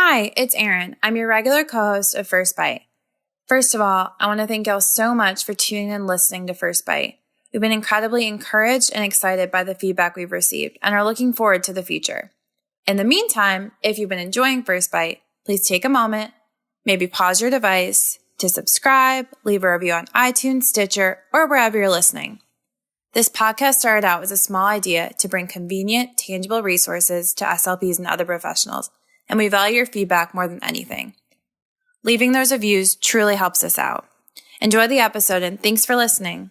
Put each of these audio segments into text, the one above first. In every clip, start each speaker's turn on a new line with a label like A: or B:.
A: Hi, it's Erin. I'm your regular co-host of First Bite. First of all, I want to thank y'all so much for tuning in and listening to First Bite. We've been incredibly encouraged and excited by the feedback we've received and are looking forward to the future. In the meantime, if you've been enjoying First Bite, please take a moment, maybe pause your device to subscribe, leave a review on iTunes, Stitcher, or wherever you're listening. This podcast started out as a small idea to bring convenient, tangible resources to SLPs and other professionals, and we value your feedback more than anything. Leaving those reviews truly helps us out. Enjoy the episode, and thanks for listening.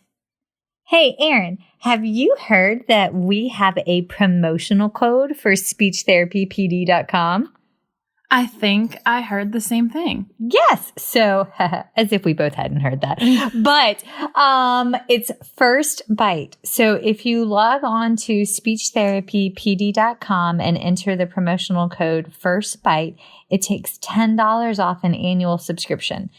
B: Hey, Erin, have you heard that we have a promotional code for speechtherapypd.com?
C: I think I heard the same thing.
B: Yes. So, as if we both hadn't heard that. But it's First Bite. So if you log on to speechtherapypd.com and enter the promotional code First Bite, it takes $10 off an annual subscription.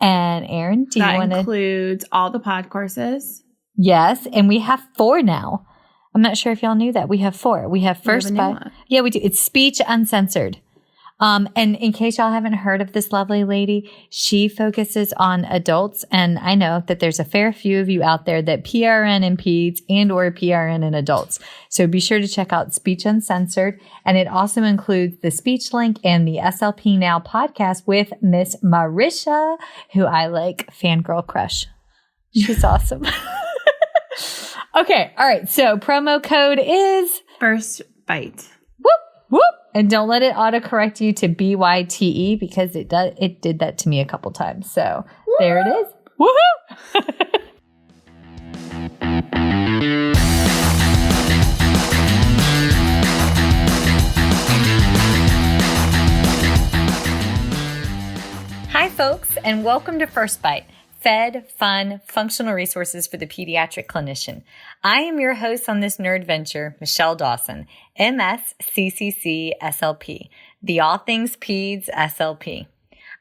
B: And Erin, do you want to?
C: That includes all the pod courses.
B: Yes. And we have 4 now. I'm not sure if y'all knew that. We have 4. We have First Bite. Yeah, we do. It's Speech Uncensored. And in case y'all haven't heard of this lovely lady, she focuses on adults. And I know that there's a fair few of you out there that PRN in peds and or PRN in adults. So be sure to check out Speech Uncensored. And it also includes the Speech Link and the SLP Now podcast with Miss Marisha, who I like fangirl crush. She's awesome. Okay. All right. So promo code is
C: First Bite.
B: Whoop, whoop. And don't let it autocorrect you to BYTE because it did that to me a couple times. So there it is. Woohoo! Hi, folks, and welcome to First Bite. Fed, fun, functional resources for the pediatric clinician. I am your host on this nerd venture, Michelle Dawson, MS CCC-SLP, the All Things Peds SLP.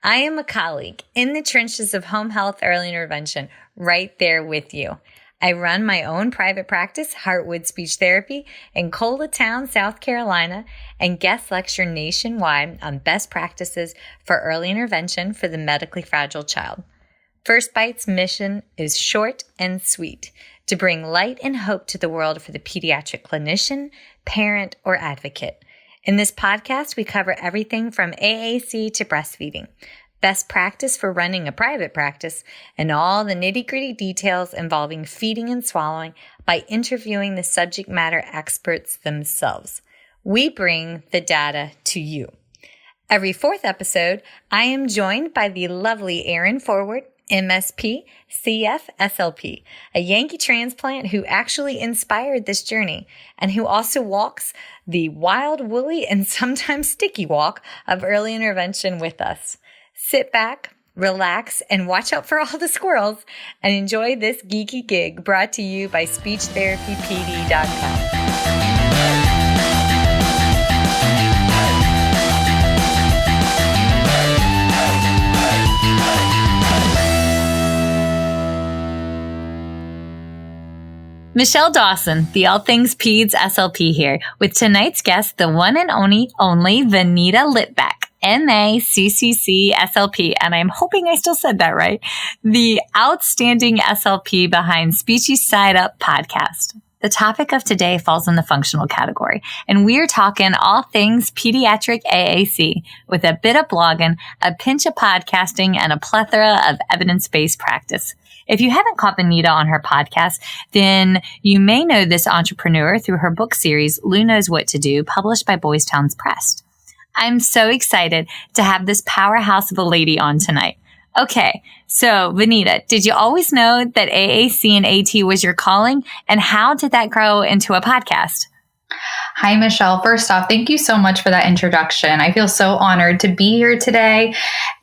B: I am a colleague in the trenches of home health early intervention, right there with you. I run my own private practice, Heartwood Speech Therapy, in Coletown, South Carolina, and guest lecture nationwide on best practices for early intervention for the medically fragile child. First Bite's mission is short and sweet, to bring light and hope to the world for the pediatric clinician, parent, or advocate. In this podcast, we cover everything from AAC to breastfeeding, best practice for running a private practice, and all the nitty-gritty details involving feeding and swallowing by interviewing the subject matter experts themselves. We bring the data to you. Every 4th episode, I am joined by the lovely Erin Forward, MSP, CF, SLP, a Yankee transplant who actually inspired this journey and who also walks the wild, woolly, and sometimes sticky walk of early intervention with us. Sit back, relax, and watch out for all the squirrels and enjoy this geeky gig brought to you by SpeechTherapyPD.com. Michelle Dawson, the All Things Peds SLP here, with tonight's guest, the one and only Venita Litvack, MA CCC SLP, and I'm hoping I still said that right, the outstanding SLP behind Speechie Side Up podcast. The topic of today falls in the functional category, and we're talking all things pediatric AAC with a bit of blogging, a pinch of podcasting, and a plethora of evidence-based practice. If you haven't caught Venita on her podcast, then you may know this entrepreneur through her book series, Lou Knows What to Do, published by Boys Towns Press. I'm so excited to have this powerhouse of a lady on tonight. Okay, so Venita, did you always know that AAC and AT was your calling? And how did that grow into a podcast?
D: Hi, Michelle. First off, thank you so much for that introduction. I feel so honored to be here today.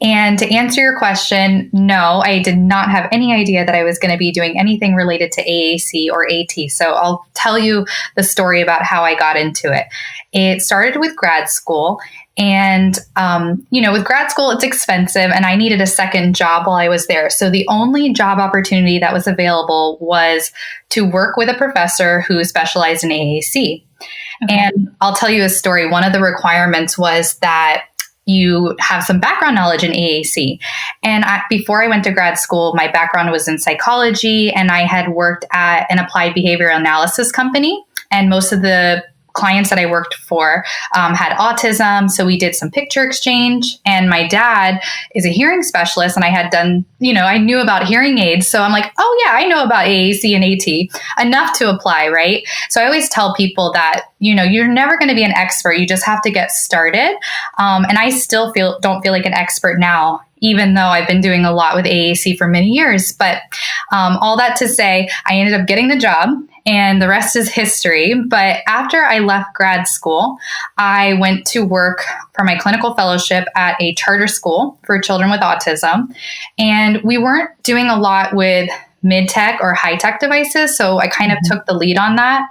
D: And to answer your question, no, I did not have any idea that I was going to be doing anything related to AAC or AT. So I'll tell you the story about how I got into it. It started with grad school. And, with grad school, it's expensive and I needed a second job while I was there. So the only job opportunity that was available was to work with a professor who specialized in AAC. Okay. And I'll tell you a story. One of the requirements was that you have some background knowledge in AAC. And before I went to grad school, my background was in psychology, and I had worked at an applied behavioral analysis company. And most of the clients that I worked for had autism. So we did some picture exchange, and my dad is a hearing specialist, and I had done, I knew about hearing aids. So I'm like, oh yeah, I know about AAC and AT enough to apply, right? So I always tell people that, you're never going to be an expert. You just have to get started. And I still don't feel like an expert now, even though I've been doing a lot with AAC for many years. But all that to say, I ended up getting the job, and the rest is history. But after I left grad school, I went to work for my clinical fellowship at a charter school for children with autism. And we weren't doing a lot with mid-tech or high-tech devices. So I kind of took the lead on that.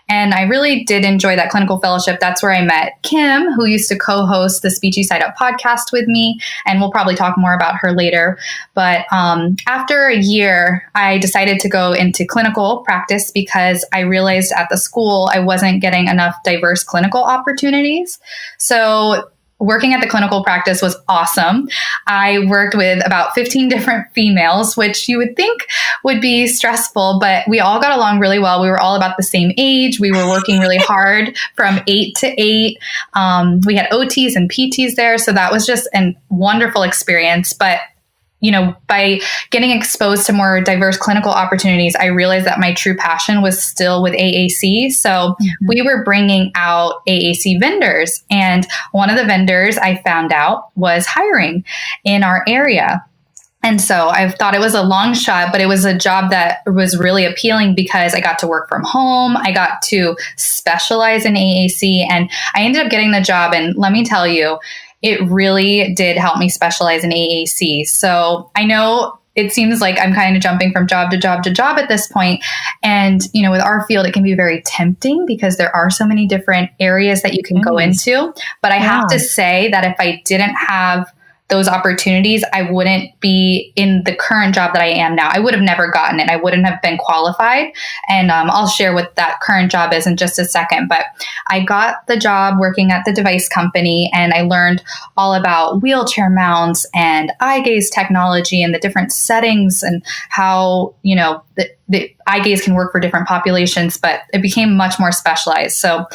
D: And I really did enjoy that clinical fellowship. That's where I met Kim, who used to co-host the Speechie Side Up podcast with me. And we'll probably talk more about her later. But after a year, I decided to go into clinical practice because I realized at the school I wasn't getting enough diverse clinical opportunities. So working at the clinical practice was awesome. I worked with about 15 different females, which you would think would be stressful, but we all got along really well. We were all about the same age. We were working really hard from 8 to 8. We had OTs and PTs there. So that was just a wonderful experience. But by getting exposed to more diverse clinical opportunities, I realized that my true passion was still with AAC. So we were bringing out AAC vendors. And one of the vendors I found out was hiring in our area. And so I thought it was a long shot, but it was a job that was really appealing because I got to work from home. I got to specialize in AAC, and I ended up getting the job. And let me tell you, it really did help me specialize in AAC. So I know it seems like I'm kind of jumping from job to job to job at this point. And, with our field, it can be very tempting because there are so many different areas that you can go into. But I have to say that if I didn't have those opportunities, I wouldn't be in the current job that I am now. I would have never gotten it. I wouldn't have been qualified. And I'll share what that current job is in just a second. But I got the job working at the device company, and I learned all about wheelchair mounts and eye gaze technology and the different settings and how, the eye gaze can work for different populations, but it became much more specialized. So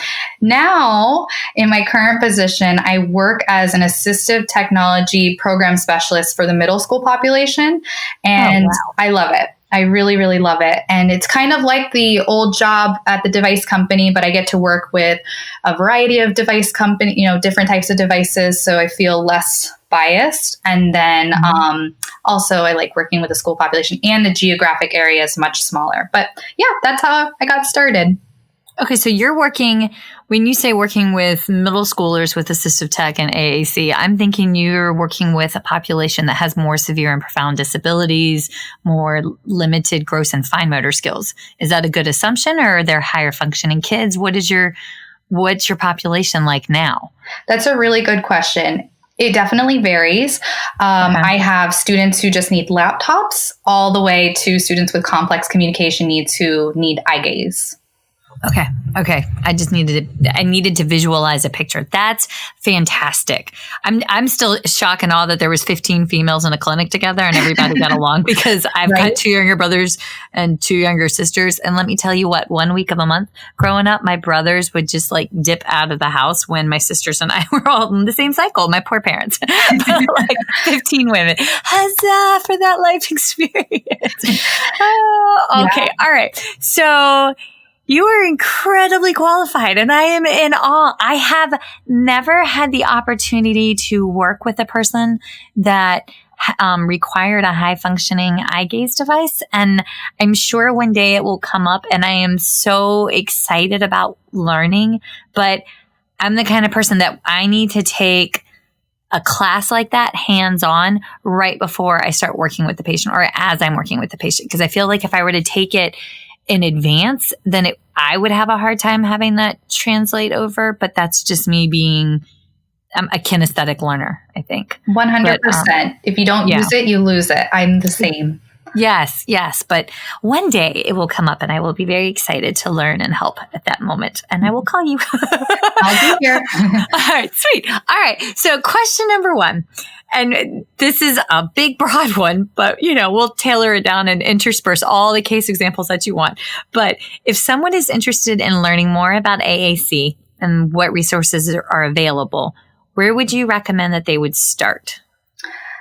D: now in my current position, I work as an assistive technology program specialist for the middle school population. And I love it. I really, really love it. And it's kind of like the old job at the device company, but I get to work with a variety of device company, different types of devices. So I feel less biased. And then also I like working with the school population, and the geographic area is much smaller. But yeah, that's how I got started.
B: Okay, so you're working, when you say working with middle schoolers with assistive tech and AAC, I'm thinking you're working with a population that has more severe and profound disabilities, more limited gross and fine motor skills. Is that a good assumption, or are there higher functioning kids? What's your population like now?
D: That's a really good question. It definitely varies. I have students who just need laptops, all the way to students with complex communication needs who need eye gaze.
B: Okay. I needed to visualize a picture. That's fantastic. I'm still shocked and awe that there was 15 females in a clinic together and everybody got along, because I've got 2 younger brothers and 2 younger sisters. And let me tell you what, 1 week of a month growing up, my brothers would just dip out of the house when my sisters and I were all in the same cycle. My poor parents, but 15 women. Huzzah for that life experience. Okay. All right. So you are incredibly qualified, and I am in awe. I have never had the opportunity to work with a person that required a high-functioning eye gaze device, and I'm sure one day it will come up, and I am so excited about learning, but I'm the kind of person that I need to take a class like that hands-on right before I start working with the patient, or as I'm working with the patient, because I feel like if I were to take it in advance, then I would have a hard time having that translate over. But that's just me being a kinesthetic learner, I think.
D: 100%. If you don't use it, you lose it. I'm the same.
B: Yes. But one day it will come up and I will be very excited to learn and help at that moment. And I will call you.
D: I'll be here.
B: All right. Sweet. All right. So question number 1, and this is a big, broad one, but we'll tailor it down and intersperse all the case examples that you want. But if someone is interested in learning more about AAC and what resources are available, where would you recommend that they would start?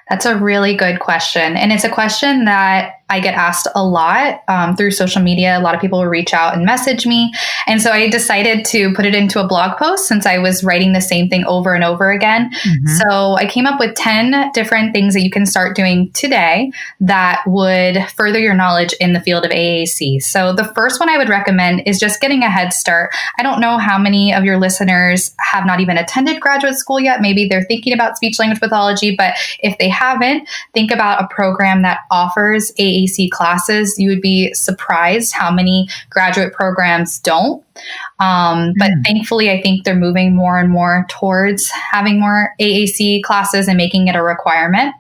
D: That's a really good question. And it's a question that I get asked a lot through social media. A lot of people will reach out and message me. And so I decided to put it into a blog post since I was writing the same thing over and over again. Mm-hmm. So I came up with 10 different things that you can start doing today that would further your knowledge in the field of AAC. So the first one I would recommend is just getting a head start. I don't know how many of your listeners have not even attended graduate school yet. Maybe they're thinking about speech language pathology, but if they haven't, think about a program that offers AAC classes. You would be surprised how many graduate programs don't. But thankfully, I think they're moving more and more towards having more AAC classes and making it a requirement.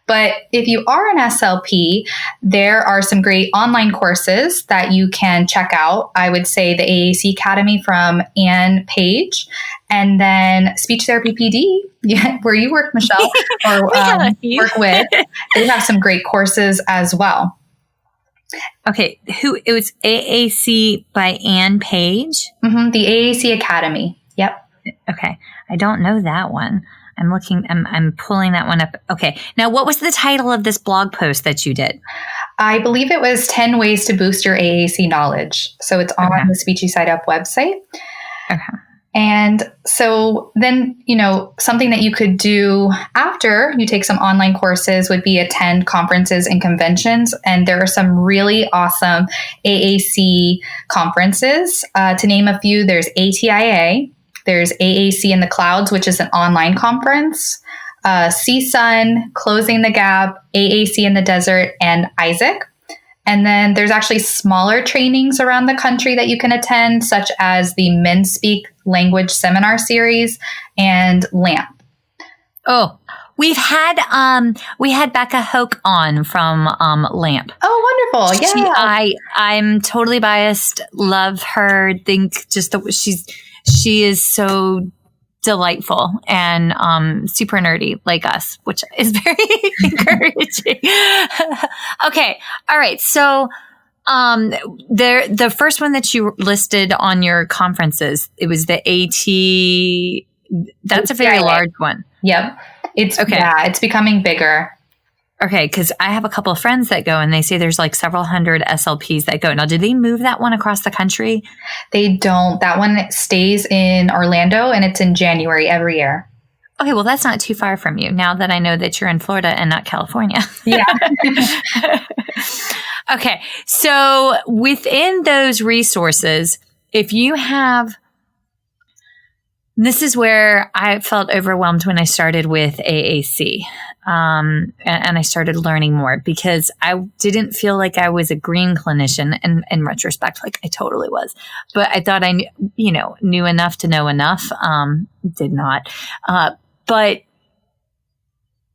D: But if you are an SLP, there are some great online courses that you can check out. I would say the AAC Academy from Ann Page, and then Speech Therapy PD, where you work, Michelle, or work with. They have some great courses as well.
B: Okay, it was AAC by Ann Page?
D: Mm-hmm, the AAC Academy. Yep.
B: Okay, I don't know that one. I'm pulling that one up. Okay. Now, what was the title of this blog post that you did?
D: I believe it was 10 ways to boost your AAC knowledge. So it's on the Speechie Side Up website. Okay. And so then, something that you could do after you take some online courses would be attend conferences and conventions. And there are some really awesome AAC conferences. To name a few, there's ATIA. There's AAC in the Clouds, which is an online conference, CSUN, Closing the Gap, AAC in the Desert, and Isaac. And then there's actually smaller trainings around the country that you can attend, such as the Men Speak Language Seminar Series and LAMP.
B: Oh, we had Becca Hoke on from LAMP.
D: Oh, wonderful! Yeah,
B: I'm totally biased. Love her. Think just she is so delightful and super nerdy like us, which is very encouraging. Okay. All right. So the first one that you listed on your conferences, it was the AT. That's a very large one.
D: Yep. It's becoming bigger.
B: Okay, because I have a couple of friends that go and they say there's like several hundred SLPs that go. Now, do they move that one across the country?
D: They don't. That one stays in Orlando and it's in January every year.
B: Okay, well, that's not too far from you now that I know that you're in Florida and not California.
D: Yeah.
B: Okay, so within those resources, if you have... This is where I felt overwhelmed when I started with AAC. And I started learning more because I didn't feel like I was a green clinician. And in retrospect, like I totally was. But I thought I knew enough to know enough. Did not. But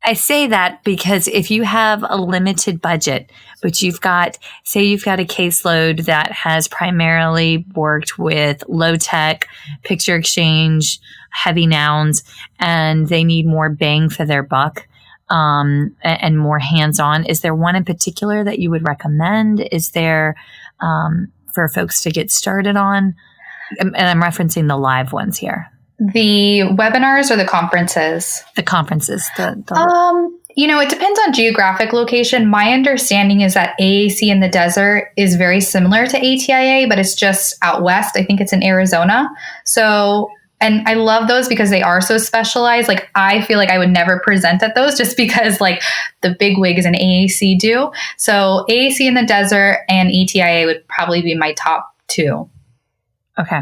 B: I say that because if you have a limited budget, but you've got a caseload that has primarily worked with low tech, picture exchange, heavy nouns, and they need more bang for their buck, and more hands-on. Is there one in particular that you would recommend? Is there, for folks to get started on? And I'm referencing the live ones here.
D: The webinars or the conferences?
B: The conferences.
D: It depends on geographic location. My understanding is that AAC in the Desert is very similar to ATIA, but it's just out west. I think it's in Arizona. So, and I love those because they are so specialized. Like, I feel like I would never present at those just because like the big wigs in AAC do. So AAC in the Desert and ATIA would probably be my top two.
B: Okay.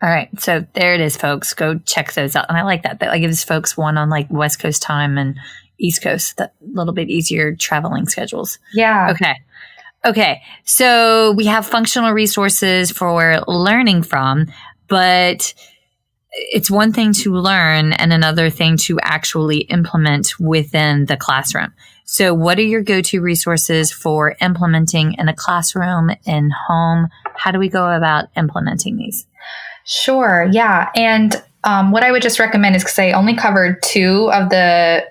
B: All right. So there it is, folks. Go check those out. And I like that. That gives folks one on like West Coast time and East Coast, that little bit easier traveling schedules.
D: Yeah.
B: Okay. So we have functional resources for learning from, but it's one thing to learn and another thing to actually implement within the classroom. So what are your go-to resources for implementing in a classroom, in home? How do we go about implementing these?
D: Sure. Yeah. And what I would just recommend is, because I only covered 2 of the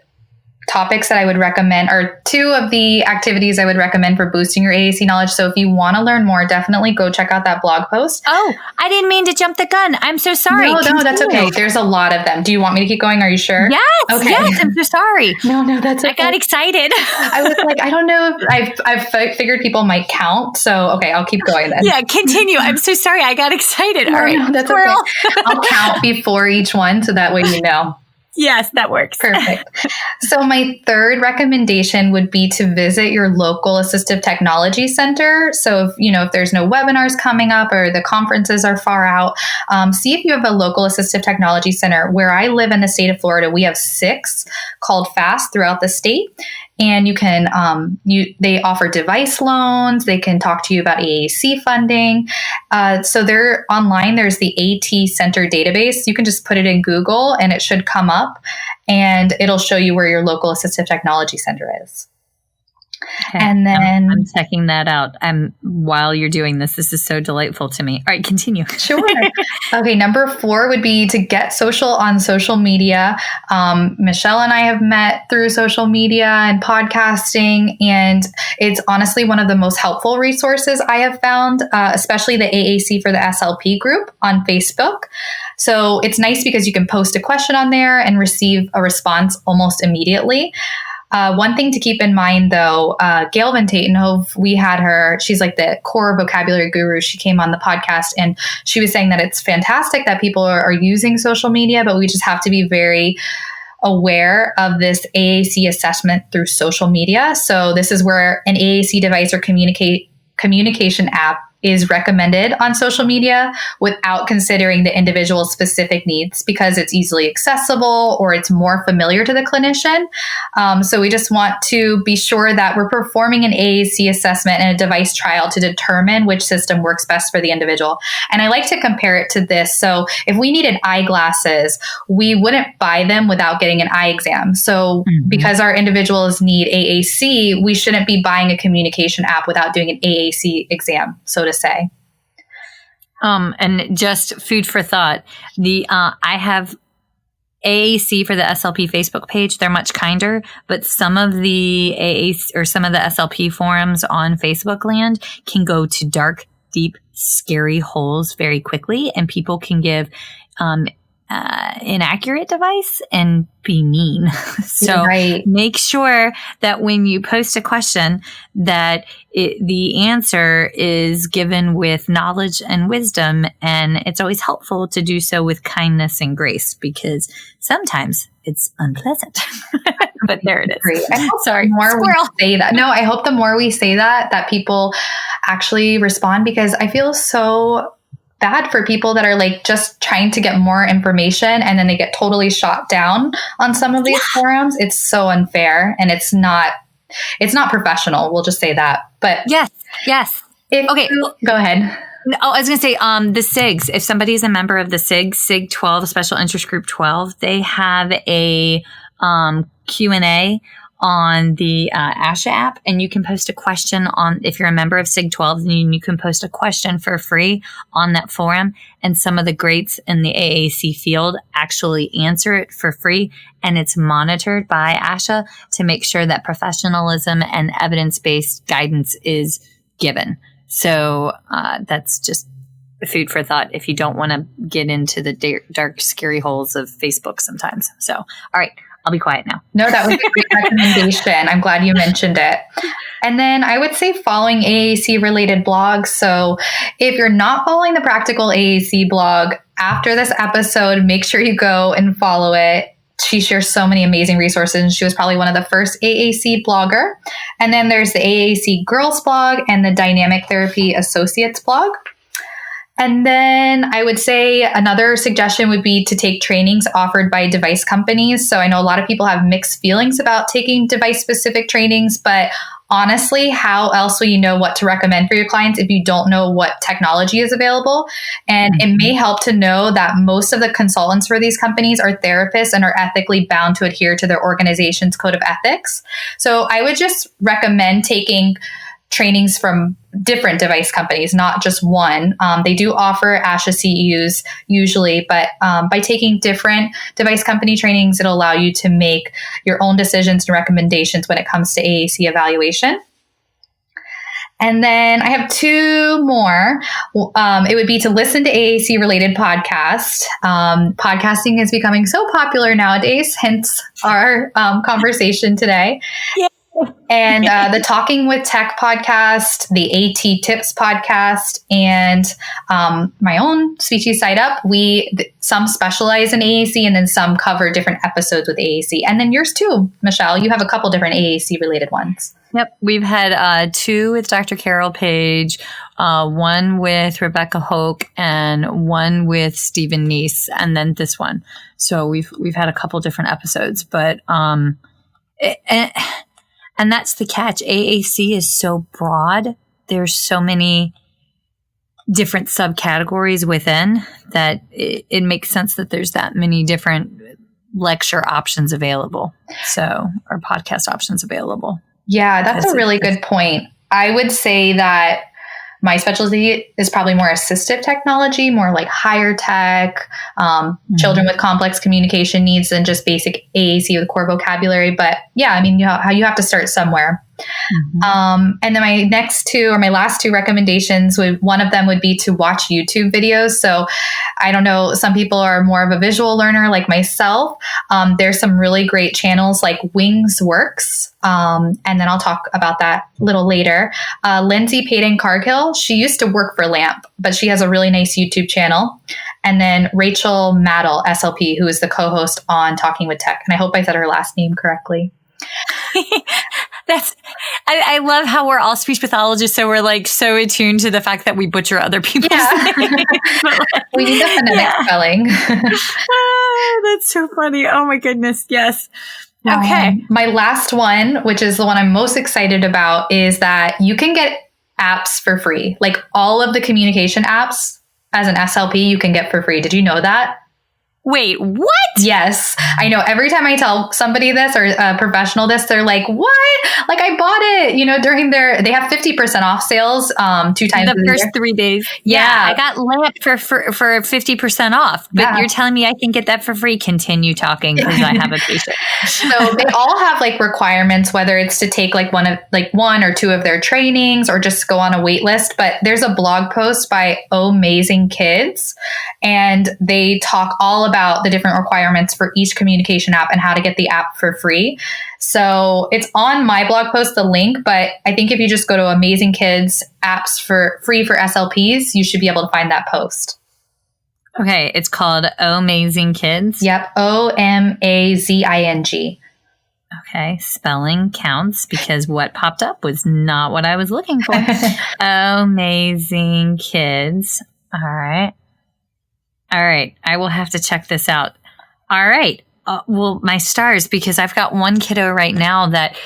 D: topics that I would recommend, or 2 of the activities I would recommend for boosting your AAC knowledge. So if you want to learn more, definitely go check out that blog post.
B: Oh, I didn't mean to jump the gun. I'm so sorry.
D: No, that's okay. There's a lot of them. Do you want me to keep going? Are you sure?
B: Yes.
D: Okay.
B: Yes. I'm so sorry.
D: No, that's okay.
B: I got excited.
D: I was like, I don't know if I've figured people might count. So, okay, I'll keep going then.
B: Yeah, continue. I'm so sorry. I got excited. All right.
D: No, that's okay. I'll count before each one, so that way you know.
B: Yes, that works.
D: Perfect. So my third recommendation would be to visit your local assistive technology center. So if there's no webinars coming up or the conferences are far out, see if you have a local assistive technology center. Where I live in the state of Florida, we have 6 called FAST throughout the state. And you can, they offer device loans. They can talk to you about AAC funding. So they're online. There's the AT Center database. You can just put it in Google and it should come up and it'll show you where your local assistive technology center is.
B: Okay.
D: And then
B: I'm checking that out. While you're doing this is so delightful to me. All right, continue.
D: Sure. Okay. Number 4 would be to get social on social media. Michelle and I have met through social media and podcasting, and it's honestly one of the most helpful resources I have found, especially the AAC for the SLP group on Facebook. So it's nice because you can post a question on there and receive a response almost immediately. One thing to keep in mind, though, Gail Van Tatenhove, we had her, she's like the core vocabulary guru. She came on the podcast and she was saying that it's fantastic that people are using social media, but we just have to be very aware of this AAC assessment through social media. So this is where an AAC device or communication app is recommended on social media without considering the individual's specific needs, because it's easily accessible or it's more familiar to the clinician. So we just want to be sure that we're performing an AAC assessment and a device trial to determine which system works best for the individual. And I like to compare it to this. So if we needed eyeglasses, we wouldn't buy them without getting an eye exam. So because our individuals need AAC, we shouldn't be buying a communication app without doing an AAC exam, so to say.
B: And just food for thought. I have AAC for the SLP Facebook page. They're much kinder, but some of the AAC or some of the SLP forums on Facebook land can go to dark, deep, scary holes very quickly, and people can give inaccurate advice and be mean. So make sure that when you post a question that the answer is given with knowledge and wisdom, and it's always helpful to do so with kindness and grace, because sometimes it's unpleasant. But there it is. Sorry, more we say that. No, I hope the more we say that people actually respond, because I feel so bad for people that are like just trying to get more information and then they get totally shot down on some of these forums. It's so unfair and it's not professional. We'll just say that. But yes.
D: Okay, go ahead.
B: Oh, I was going to say, the SIGs, if somebody is a member of the SIG 12, Special Interest Group 12, they have a Q&A on the ASHA app, and you can post a question on, if you're a member of SIG 12, then you can post a question for free on that forum, and some of the greats in the AAC field actually answer it for free, and it's monitored by ASHA to make sure that professionalism and evidence-based guidance is given. So that's just food for thought if you don't want to get into the dark, scary holes of Facebook sometimes. So, all right. I'll be quiet now.
D: No, that was a great recommendation. I'm glad you mentioned it. And then I would say following AAC related blogs. So if you're not following the Practical AAC blog after this episode, make sure you go and follow it. She shares so many amazing resources, and she was probably one of the first AAC blogger. And then there's the AAC Girls blog and the Dynamic Therapy Associates blog. And then I would say another suggestion would be to take trainings offered by device companies. So I know a lot of people have mixed feelings about taking device-specific trainings, but honestly, how else will you know what to recommend for your clients if you don't know what technology is available? And it may help to know that most of the consultants for these companies are therapists and are ethically bound to adhere to their organization's code of ethics. So I would just recommend taking trainings from different device companies, not just one. They do offer ASHA CEUs usually, but by taking different device company trainings, it'll allow you to make your own decisions and recommendations when it comes to AAC evaluation. And then I have two more. It would be to listen to AAC related podcasts. Podcasting is becoming so popular nowadays, hence our conversation today. Yeah. And the Talking with Tech podcast, the AT Tips podcast, and my own Speechie Side Up. Some specialize in AAC and then some cover different episodes with AAC. And then yours too, Michelle. You have a couple different AAC related ones.
B: Yep. We've had two with Dr. Carol Page, one with Rebecca Hoke, and one with Stephen Neese, and then this one. So we've had a couple different episodes, but and that's the catch. AAC is so broad. There's so many different subcategories within that it makes sense that there's that many different lecture options available. So, or podcast options available.
D: Yeah, that's a really good point. I would say that my specialty is probably more assistive technology, more like higher tech, children with complex communication needs than just basic AAC with core vocabulary. But yeah, I mean, you have to start somewhere. And then my last two recommendations one of them would be to watch YouTube videos. So I don't know, some people are more of a visual learner like myself. There's some really great channels like Wings Works. And then I'll talk about that a little later. Lindsay Payton Cargill, she used to work for LAMP, but she has a really nice YouTube channel. And then Rachel Maddell, SLP, who is the co-host on Talking with Tech. And I hope I said her last name correctly.
B: I love how we're all speech pathologists, so we're like so attuned to the fact that we butcher other people's names.
D: We need the phonetic spelling.
B: That's so funny. Oh my goodness. Yes. Okay.
D: My last one, which is the one I'm most excited about, is that you can get apps for free. Like all of the communication apps as an SLP, you can get for free. Did you know that?
B: Wait, what?
D: Yes. I know every time I tell somebody this or a professional this, they're like, what? Like I bought it, during they have 50% off sales 2 times
B: the first 3 days. Yeah. I got LAMP for 50% off, but you're telling me I can get that for free. Continue talking because I have a patient.
D: So they all have like requirements, whether it's to take like one or two of their trainings or just go on a wait list. But there's a blog post by Amazing Kids and they talk all about the different requirements for each communication app and how to get the app for free. So it's on my blog post, the link, but I think if you just go to Amazing Kids apps for free for SLPs, you should be able to find that post.
B: Okay. It's called Amazing Kids.
D: Yep. OMAZING.
B: Okay. Spelling counts because what popped up was not what I was looking for. Amazing Kids. All right. I will have to check this out. All right. Well, my stars, because I've got one kiddo right now that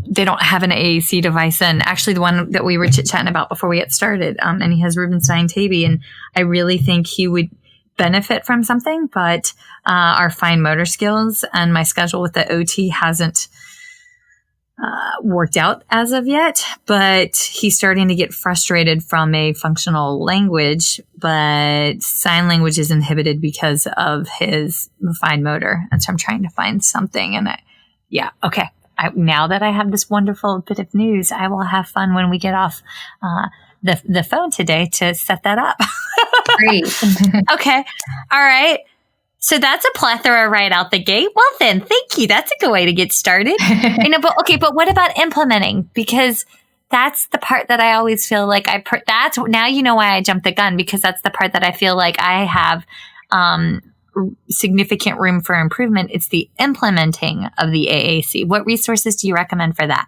B: they don't have an AAC device. And actually the one that we were chit-chatting about before we get started, and he has Rubenstein-Taby. And I really think he would benefit from something, but our fine motor skills and my schedule with the OT hasn't worked out as of yet, but he's starting to get frustrated from a functional language, but sign language is inhibited because of his fine motor. And so I'm trying to find something. And okay. Now that I have this wonderful bit of news, I will have fun when we get off the phone today to set that up.
D: Great.
B: Okay. All right. So that's a plethora right out the gate. Well, then, thank you. That's a good way to get started. But what about implementing? Because that's the part that I always feel like now you know why I jumped the gun, because that's the part that I feel like I have significant room for improvement. It's the implementing of the AAC. What resources do you recommend for that?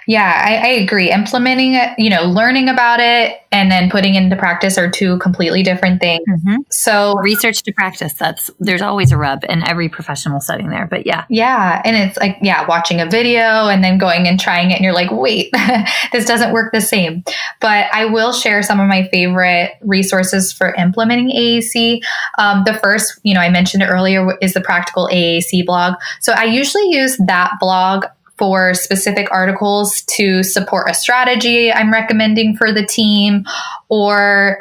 D: Yeah, I agree. Implementing it, learning about it and then putting it into practice are two completely different things.
B: Mm-hmm.
D: So
B: research to practice, there's always a rub in every professional setting there, but yeah.
D: Yeah. And it's like, watching a video and then going and trying it and you're like, wait, this doesn't work the same. But I will share some of my favorite resources for implementing AAC. The first, I mentioned it earlier, is the Practical AAC blog. So I usually use that blog for specific articles to support a strategy I'm recommending for the team, or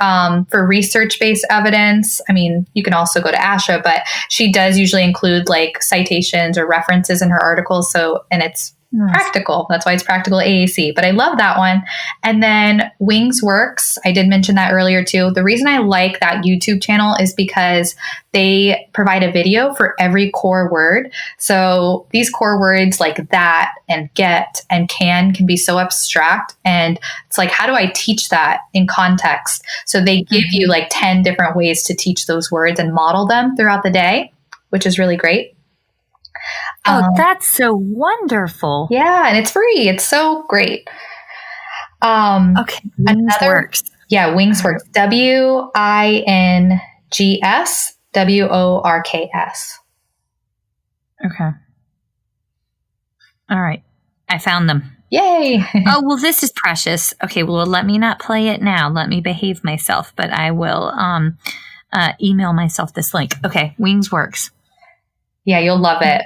D: for research-based evidence. I mean, you can also go to ASHA, but she does usually include like citations or references in her articles. And it's practical. That's why it's Practical AAC. But I love that one. And then Wings Works, I did mention that earlier too. The reason I like that YouTube channel is because they provide a video for every core word. So these core words like that and get and can be so abstract. And it's like, how do I teach that in context? So they give you like 10 different ways to teach those words and model them throughout the day, which is really great.
B: Oh, that's so wonderful.
D: Yeah, and it's free. It's so great.
B: Okay. Wings Works.
D: Yeah, Wings Works. WINGSWORKS.
B: Okay. All right. I found them.
D: Yay.
B: Oh, well, this is precious. Okay, well, let me not play it now. Let me behave myself, but I will email myself this link. Okay, Wings Works.
D: Yeah, you'll love it.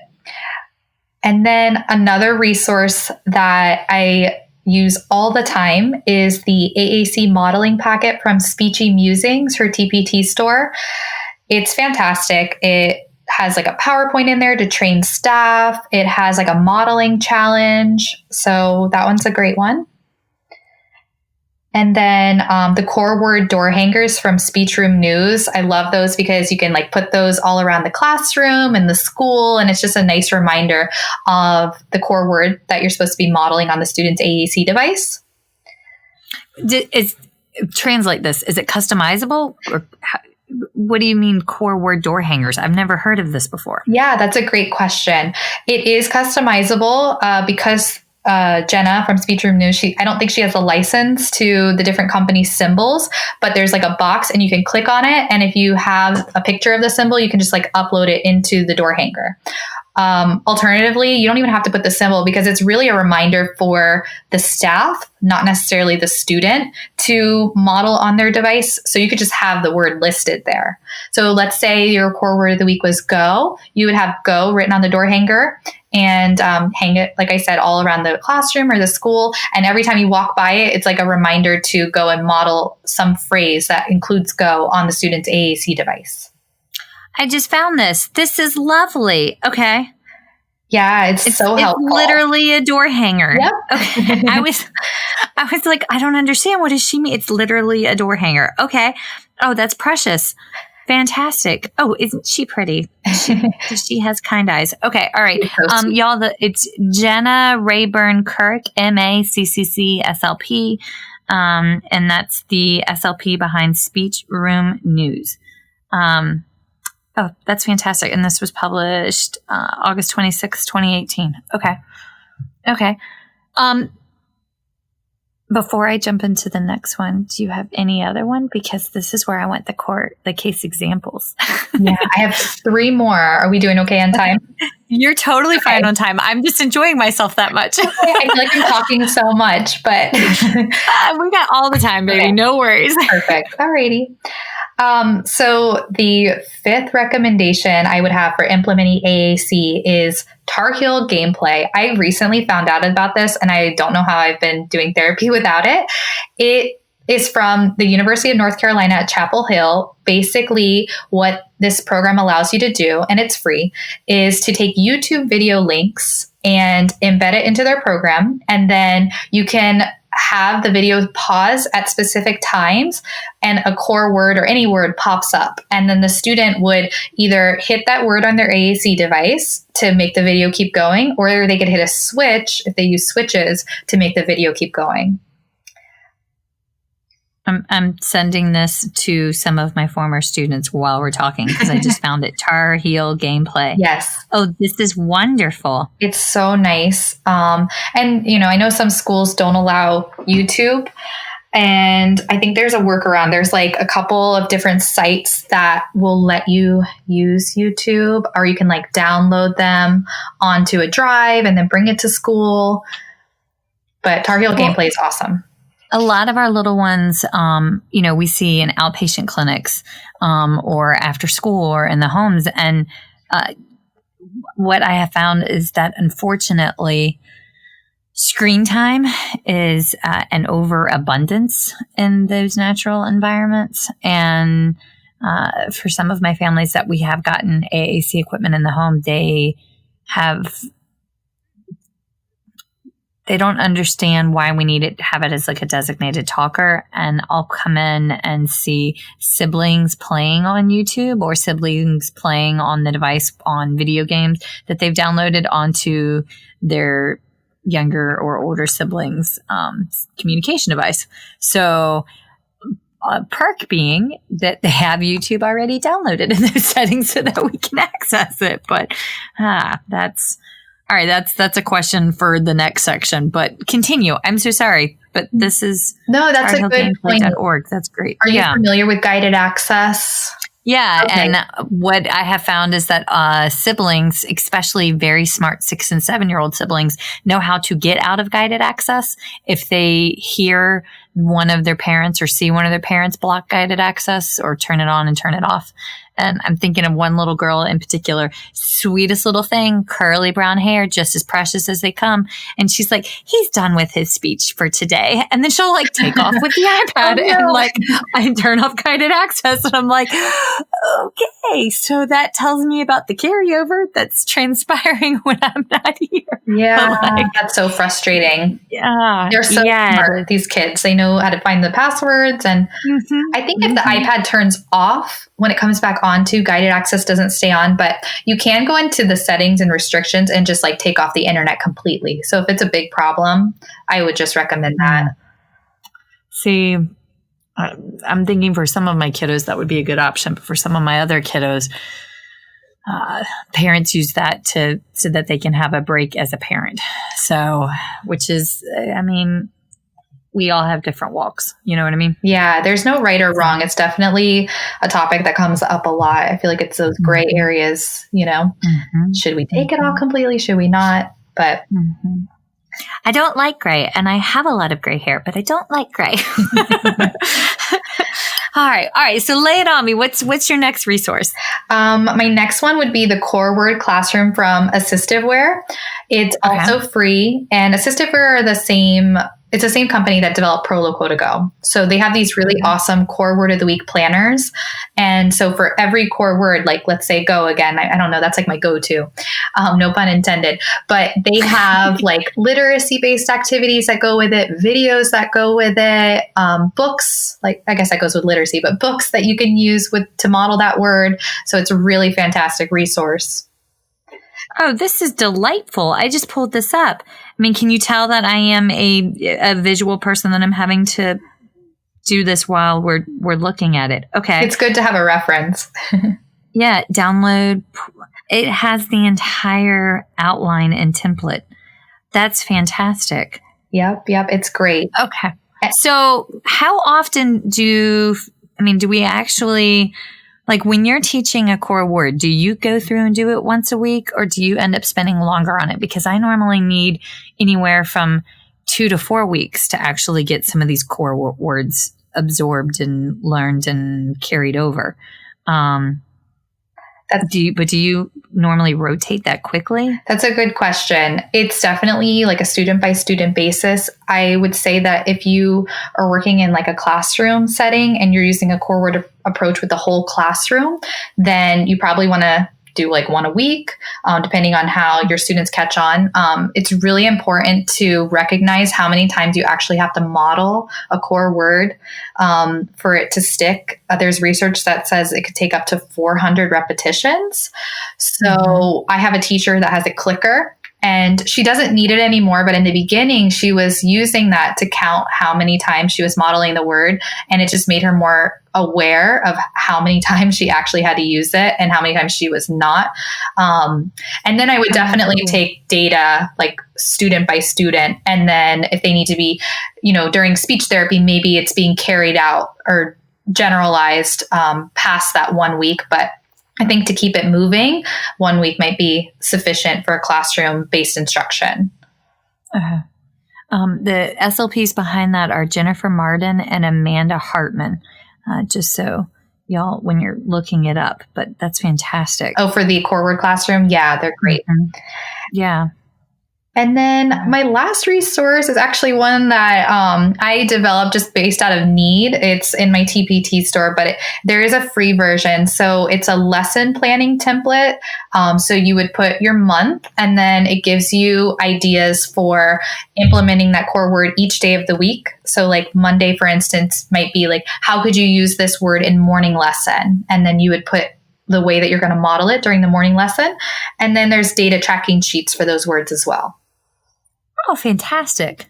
D: And then another resource that I use all the time is the AAC modeling packet from Speechie Musings, her TPT store. It's fantastic. It has like a PowerPoint in there to train staff. It has like a modeling challenge. So that one's a great one. And then the core word door hangers from Speech Room News. I love those because you can like put those all around the classroom and the school. And it's just a nice reminder of the core word that you're supposed to be modeling on the student's AAC device.
B: Translate this. Is it customizable? Or what do you mean core word door hangers? I've never heard of this before.
D: Yeah, that's a great question. It is customizable because Jenna from Speech Room News, I don't think she has a license to the different company symbols, but there's like a box and you can click on it. And if you have a picture of the symbol, you can just like upload it into the door hanger. Alternatively, you don't even have to put the symbol because it's really a reminder for the staff, not necessarily the student, to model on their device. So you could just have the word listed there. So let's say your core word of the week was go. You would have go written on the door hanger and hang it, like I said, all around the classroom or the school. And every time you walk by it, it's like a reminder to go and model some phrase that includes go on the student's AAC device.
B: I just found this. This is lovely. Okay.
D: Yeah, it's so helpful.
B: It's literally a door hanger.
D: Yep.
B: Okay. I was like, I don't understand. What does she mean? It's literally a door hanger. Okay. Oh, that's precious. Fantastic. Oh, isn't she pretty? She has kind eyes. Okay. All right.
D: So
B: y'all, it's Jenna Rayburn Kirk, MA, CCC-SLP. And that's the SLP behind Speech Room News. Oh, that's fantastic. And this was published August 26, 2018. Okay. Before I jump into the next one, do you have any other one? Because this is where I want the case examples.
D: Yeah, I have 3 more. Are we doing okay on time?
B: You're totally fine on time. I'm just enjoying myself that much.
D: I feel like I'm talking so much, but
B: we got all the time, baby. Okay. No worries.
D: Perfect. Alrighty. So the 5th recommendation I would have for implementing AAC is Tar Heel gameplay. I recently found out about this and I don't know how I've been doing therapy without it. It is from the University of North Carolina at Chapel Hill. Basically, what this program allows you to do, and it's free, is to take YouTube video links and embed it into their program. And then you can have the video pause at specific times and a core word or any word pops up. And then the student would either hit that word on their AAC device to make the video keep going, or they could hit a switch if they use switches to make the video keep going.
B: I'm sending this to some of my former students while we're talking because I just found it. Tar Heel gameplay.
D: Yes.
B: Oh, this is wonderful.
D: It's so nice. And, I know some schools don't allow YouTube. And I think there's a workaround. There's like a couple of different sites that will let you use YouTube, or you can like download them onto a drive and then bring it to school. But Tar Heel gameplay is awesome.
B: A lot of our little ones, we see in outpatient clinics or after school or in the homes. And what I have found is that, unfortunately, screen time is an overabundance in those natural environments. And for some of my families that we have gotten AAC equipment in the home, they don't understand why we need it, have it as like a designated talker. And I'll come in and see siblings playing on YouTube or siblings playing on the device on video games that they've downloaded onto their younger or older siblings' communication device. So a perk being that they have YouTube already downloaded in those settings so that we can access it. But that's all right. That's a question for the next section, but continue. I'm so sorry, but this is
D: that's a good point.
B: .org. That's great.
D: Are you familiar with guided access?
B: Yeah.
D: Okay.
B: And what I have found is that siblings, especially very smart 6 and 7 year old siblings, know how to get out of guided access if they hear one of their parents or see one of their parents block guided access or turn it on and turn it off. And I'm thinking of one little girl in particular, sweetest little thing, curly brown hair, just as precious as they come. And she's like, he's done with his speech for today. And then she'll like take off with the iPad and like I turn off guided access. And I'm like, okay, so that tells me about the carryover that's transpiring when I'm not here.
D: Yeah, that's so frustrating.
B: Yeah.
D: They're so smart, these kids. They know how to find the passwords. And I think if the iPad turns off, when it comes back onto, guided access doesn't stay on, but you can go into the settings and restrictions and just like take off the internet completely. So if it's a big problem, I would just recommend that.
B: See, I'm thinking for some of my kiddos, that would be a good option. But for some of my other kiddos, parents use that so that they can have a break as a parent. So, which is, we all have different walks. You know what I mean?
D: Yeah, there's no right or wrong. It's definitely a topic that comes up a lot. I feel like it's those gray areas, should we take it off completely? Should we not? But
B: I don't like gray, and I have a lot of gray hair, but I don't like gray. All right. So lay it on me. What's your next resource?
D: My next one would be the Core Word Classroom from Assistiveware. It's also free, and Assistiveware are the same. It's the same company that developed Proloquo to Go. So they have these really awesome core word of the week planners. And so for every core word, like let's say go again, I don't know, that's like my go-to, no pun intended, but they have like literacy-based activities that go with it, videos that go with it, books, like I guess that goes with literacy, but books that you can use to model that word. So it's a really fantastic resource.
B: Oh, this is delightful. I just pulled this up. Can you tell that I am a visual person, that I'm having to do this while we're looking at it? Okay.
D: It's good to have a reference.
B: Yeah. Download. It has the entire outline and template. That's fantastic.
D: Yep. It's great.
B: Okay. So how often do we actually... Like when you're teaching a core word, do you go through and do it once a week, or do you end up spending longer on it? Because I normally need anywhere from 2 to 4 weeks to actually get some of these core words absorbed and learned and carried over. Do you normally rotate that quickly? That's
D: a good question. It's definitely like a student by student basis. I would say that if you are working in like a classroom setting and you're using a core word approach with the whole classroom, then you probably want to do like one a week, depending on how your students catch on. It's really important to recognize how many times you actually have to model a core word for it to stick. There's research that says it could take up to 400 repetitions. So I have a teacher that has a clicker. And she doesn't need it anymore. But in the beginning, she was using that to count how many times she was modeling the word. And it just made her more aware of how many times she actually had to use it and how many times she was not. And then I would definitely take data like student by student. And then if they need to be, during speech therapy, maybe it's being carried out or generalized past that 1 week. But I think to keep it moving, 1 week might be sufficient for classroom-based instruction.
B: The SLPs behind that are Jennifer Martin and Amanda Hartman, just so y'all, when you're looking it up, but that's fantastic.
D: Oh, for the core word classroom? Yeah, they're great.
B: Mm-hmm. Yeah.
D: And then my last resource is actually one that I developed just based out of need. It's in my TPT store, but there is a free version. So it's a lesson planning template. So you would put your month, and then it gives you ideas for implementing that core word each day of the week. So like Monday, for instance, might be like, how could you use this word in morning lesson? And then you would put the way that you're going to model it during the morning lesson. And then there's data tracking sheets for those words as well.
B: Oh, fantastic.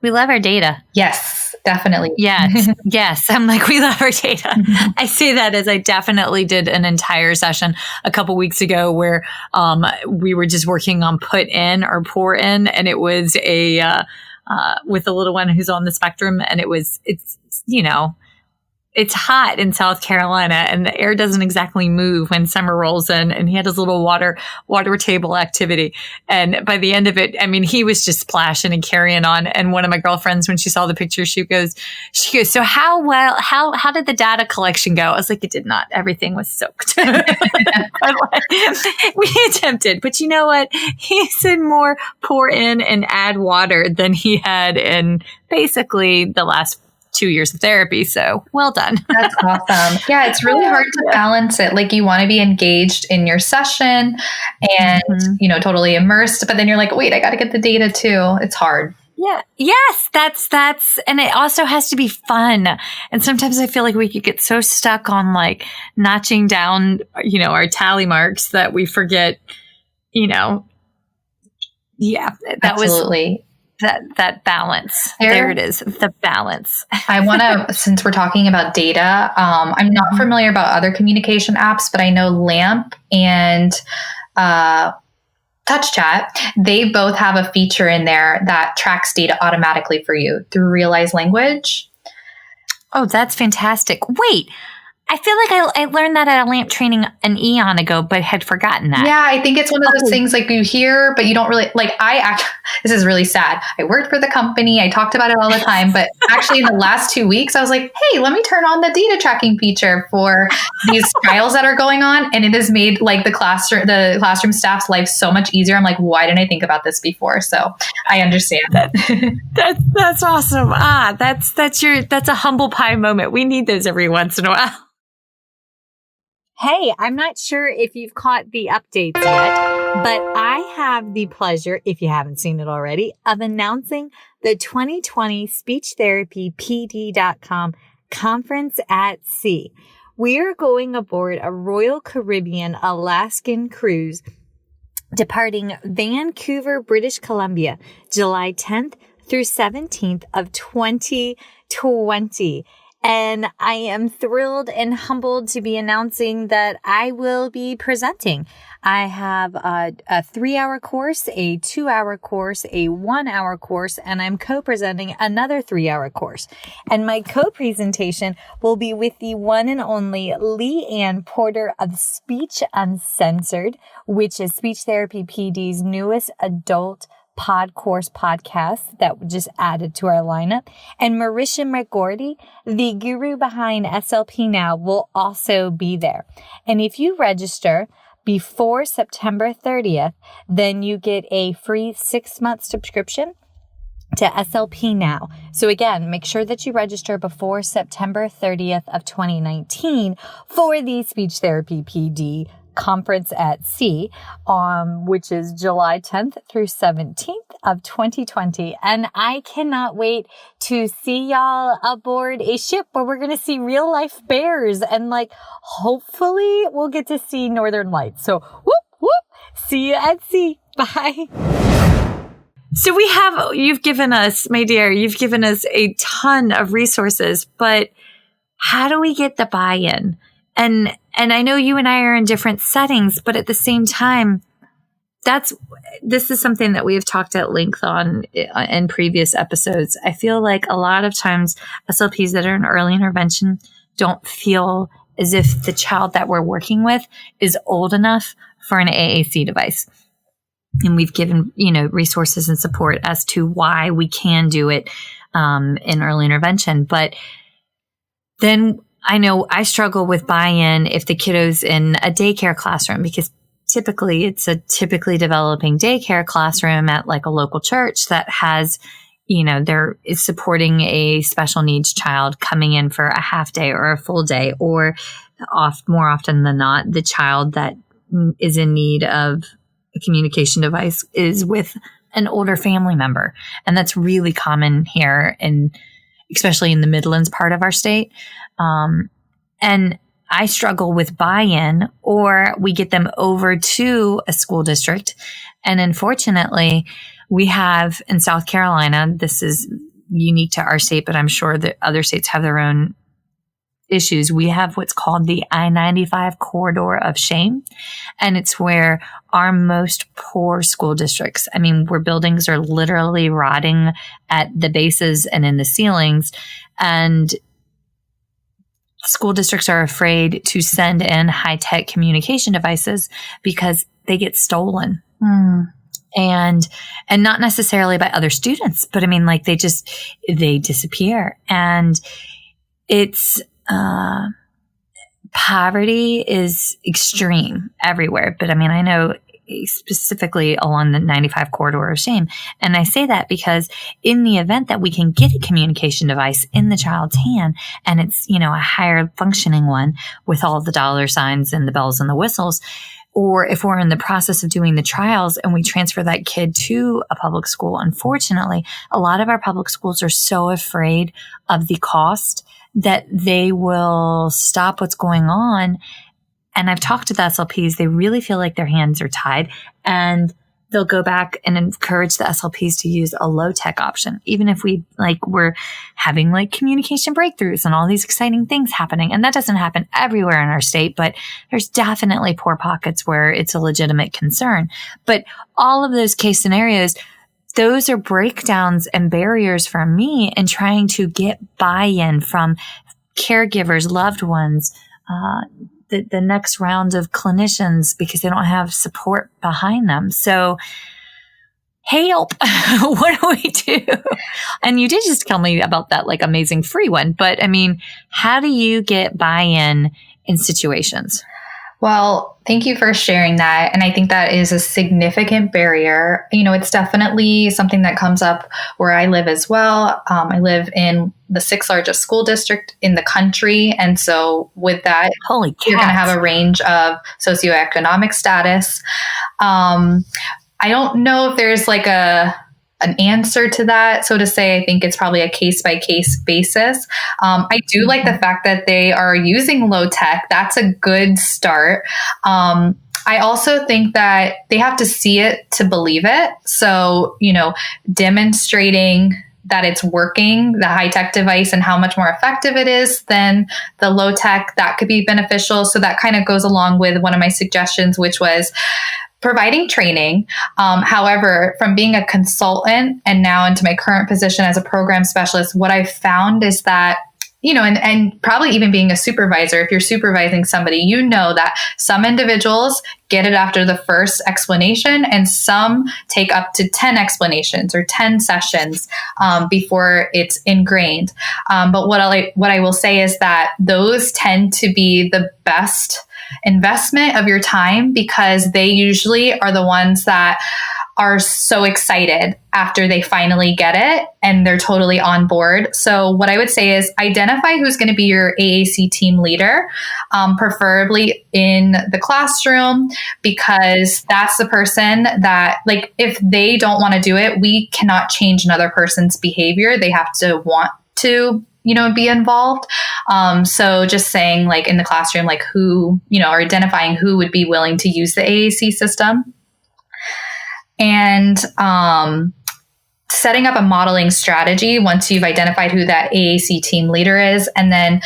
B: We love our data.
D: Yes, definitely.
B: Yes. Yes. I'm like, we love our data. Mm-hmm. I say that as I definitely did an entire session a couple weeks ago where we were just working on put in or pour in. And it was with a little one who's on the spectrum. And it's hot in South Carolina and the air doesn't exactly move when summer rolls in, and he had his little water table activity. And by the end of it, I mean, he was just splashing and carrying on. And one of my girlfriends, when she saw the picture, she goes, so how did the data collection go? I was like, it did not. Everything was soaked. We attempted, but you know what? He said more pour in and add water than he had in basically the last 2 years of therapy. So well done.
D: That's awesome. Yeah, it's really hard to balance it. Like you want to be engaged in your session and, totally immersed, but then you're like, wait, I got to get the data too. It's hard.
B: Yeah. Yes. That's, and it also has to be fun. And sometimes I feel like we could get so stuck on like notching down, our tally marks that we forget, that
D: Absolutely.
B: was that balance. There it is. The balance.
D: I want to, since we're talking about data, I'm not familiar about other communication apps, but I know LAMP and TouchChat, they both have a feature in there that tracks data automatically for you through Realize Language.
B: Oh, that's fantastic. Wait, I feel like I learned that at a LAMP training an eon ago, but had forgotten that.
D: Yeah, I think it's one of those things like you hear, but you don't really like. This is really sad. I worked for the company. I talked about it all the time, but actually in the last 2 weeks, I was like, hey, let me turn on the data tracking feature for these trials that are going on, and it has made like the classroom staff's life so much easier. I'm like, why didn't I think about this before? So I understand.
B: That's awesome. That's a humble pie moment. We need those every once in a while. Hey, I'm not sure if you've caught the updates yet, but I have the pleasure, if you haven't seen it already, of announcing the 2020 SpeechTherapyPD.com Conference at Sea. We are going aboard a Royal Caribbean Alaskan cruise departing Vancouver, British Columbia, July 10th through 17th of 2020. And I am thrilled and humbled to be announcing that I will be presenting. I have a 3-hour course, a 2-hour course, a 1-hour course, and I'm co-presenting another 3-hour course. And my co-presentation will be with the one and only Lee Ann Porter of Speech Uncensored, which is Speech Therapy PD's newest adult podcast that we just added to our lineup. And Marisha McGordy, the guru behind SLP Now, will also be there. And if you register before September 30th, then you get a free 6-month subscription to SLP Now. So again, make sure that you register before September 30th of 2019 for the Speech Therapy PD Conference at Sea, which is July 10th through 17th of 2020. And I cannot wait to see y'all aboard a ship where we're going to see real life bears and hopefully we'll get to see Northern Lights. So whoop, whoop. See you at sea. Bye.
E: So you've given us, my dear, you've given us a ton of resources, but how do we get the buy-in? And I know you and I are in different settings, but at the same time, this is something that we have talked at length on in previous episodes. I feel like a lot of times SLPs that are in early intervention don't feel as if the child that we're working with is old enough for an AAC device. And we've given, resources and support as to why we can do it in early intervention. But then I know I struggle with buy-in if the kiddo's in a daycare classroom, because typically it's a typically developing daycare classroom at like a local church that has, there is supporting a special needs child coming in for a half day or a full day, or more often than not, the child that is in need of a communication device is with an older family member. And that's really common here, and especially in the Midlands part of our state. And I struggle with buy-in, or we get them over to a school district. And unfortunately, we have in South Carolina, this is unique to our state, but I'm sure that other states have their own issues. We have what's called the I-95 corridor of shame. And it's where our most poor school districts, where buildings are literally rotting at the bases and in the ceilings, and school districts are afraid to send in high-tech communication devices because they get stolen. And not necessarily by other students, but they disappear. And it's, poverty is extreme everywhere. But I know specifically along the 95 corridor of shame. And I say that because in the event that we can get a communication device in the child's hand, and it's, a higher functioning one with all the dollar signs and the bells and the whistles, or if we're in the process of doing the trials and we transfer that kid to a public school, unfortunately, a lot of our public schools are so afraid of the cost that they will stop what's going on. And I've talked to the SLPs, they really feel like their hands are tied, and they'll go back and encourage the SLPs to use a low-tech option, even if we're having communication breakthroughs and all these exciting things happening. And that doesn't happen everywhere in our state, but there's definitely poor pockets where it's a legitimate concern. But all of those case scenarios, those are breakdowns and barriers for me in trying to get buy-in from caregivers, loved ones, the next round of clinicians, because they don't have support behind them. So help, what do we do? And you did just tell me about that amazing free one, but how do you get buy-in in situations?
D: Well, thank you for sharing that. And I think that is a significant barrier. It's definitely something that comes up where I live as well. I live in the 6th largest school district in the country. And so with that,
E: holy cats,
D: you're going to have a range of socioeconomic status. I don't know if there's an answer to that, so to say. I think it's probably a case-by-case basis. I do like the fact that they are using low tech. That's a good start. I also think that they have to see it to believe it. So, demonstrating that it's working, the high-tech device, and how much more effective it is than the low-tech, that could be beneficial. So that kind of goes along with one of my suggestions, which was providing training. However, from being a consultant and now into my current position as a program specialist, what I've found is that, and probably even being a supervisor, if you're supervising somebody, that some individuals get it after the first explanation, and some take up to 10 explanations or 10 sessions before it's ingrained. But what I will say is that those tend to be the best investment of your time, because they usually are the ones that are so excited after they finally get it and they're totally on board. So what I would say is identify who's going to be your AAC team leader, preferably in the classroom, because that's the person that, if they don't want to do it, we cannot change another person's behavior. They have to want to be involved. So just saying in the classroom, who, or identifying who would be willing to use the AAC system. and setting up a modeling strategy once you've identified who that AAC team leader is, and then,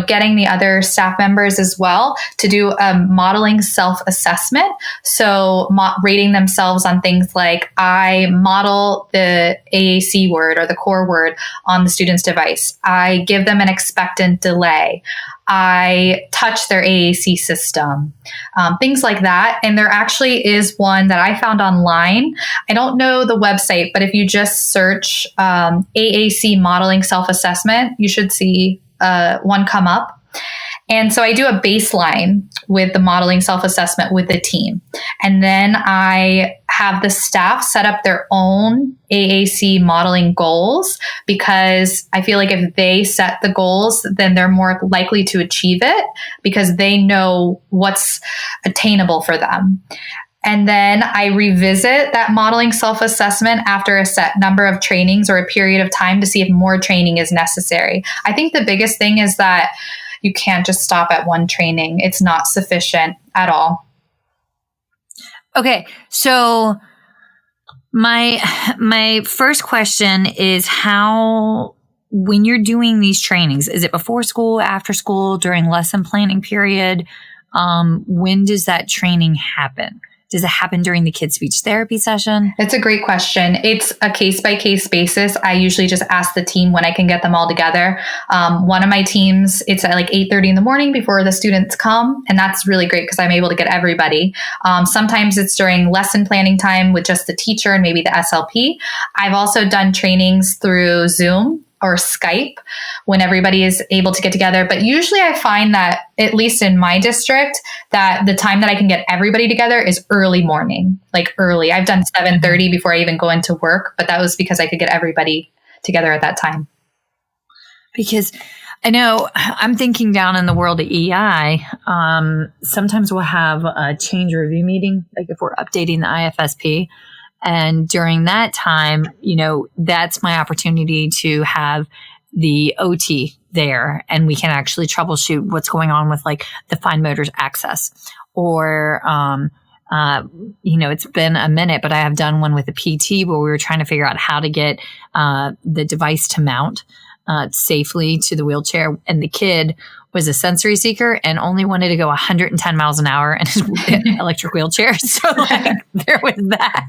D: getting the other staff members as well to do a modeling self-assessment. So rating themselves on things like, I model the AAC word or the core word on the student's device. I give them an expectant delay. I touch their AAC system, things like that. And there actually is one that I found online. I don't know the website, but if you just search AAC modeling self-assessment, you should see one come up. And so I do a baseline with the modeling self-assessment with the team. And then I have the staff set up their own AAC modeling goals, because I feel like if they set the goals, then they're more likely to achieve it because they know what's attainable for them. And then I revisit that modeling self-assessment after a set number of trainings or a period of time to see if more training is necessary. I think the biggest thing is that you can't just stop at one training. It's not sufficient at all.
E: Okay. So my first question is, how, when you're doing these trainings, is it before school, after school, during lesson planning period? When does that training happen? Does it happen during the kids' speech therapy session?
D: It's a great question. It's a case-by-case basis. I usually just ask the team when I can get them all together. One of my teams, it's at like 8:30 in the morning before the students come. And that's really great because I'm able to get everybody. Sometimes it's during lesson planning time with just the teacher and maybe the SLP. I've also done trainings through Zoom or Skype when everybody is able to get together. But usually I find that, at least in my district, that the time that I can get everybody together is early morning, like early. I've done 7:30 before I even go into work, but that was because I could get everybody together at that time.
E: Because I know I'm thinking down in the world of EI, sometimes we'll have a change review meeting, like if we're updating the IFSP. And during that time, that's my opportunity to have the OT there, and we can actually troubleshoot what's going on with like the fine motor access. Or, it's been a minute, but I have done one with a PT where we were trying to figure out how to get the device to mount safely to the wheelchair. And the kid was a sensory seeker and only wanted to go 110 miles an hour in his electric wheelchair. So there was that.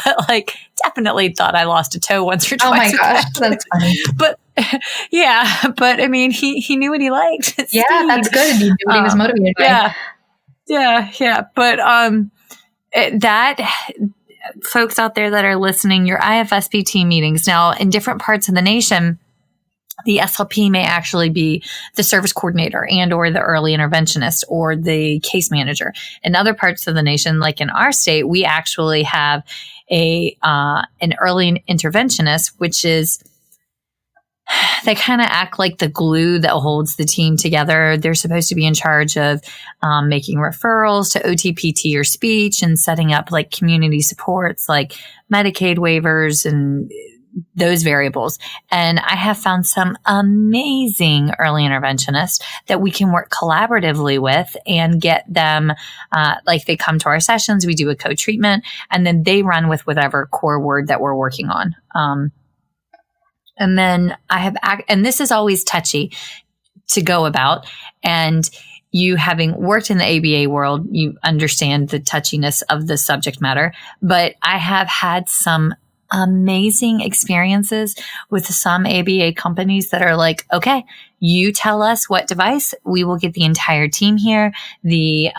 E: But definitely thought I lost a toe once or twice.
D: Oh my gosh, that's funny.
E: But I mean, he knew what he liked.
D: Yeah, that's good. He knew what he was motivated by.
E: Yeah. But that, folks out there that are listening, your IFSP team meetings now in different parts of the nation, the SLP may actually be the service coordinator and or the early interventionist or the case manager. In other parts of the nation, like in our state, we actually have an early interventionist, which is, they kind of act like the glue that holds the team together. They're supposed to be in charge of making referrals to OT, PT, or speech, and setting up like community supports like Medicaid waivers and those variables. And I have found some amazing early interventionists that we can work collaboratively with and get them, they come to our sessions, we do a co-treatment, and then they run with whatever core word that we're working on. And then and this is always touchy to go about. And you, having worked in the ABA world, you understand the touchiness of the subject matter. But I have had some amazing experiences with some ABA companies that are like, okay, you tell us what device, we will get the entire team here, the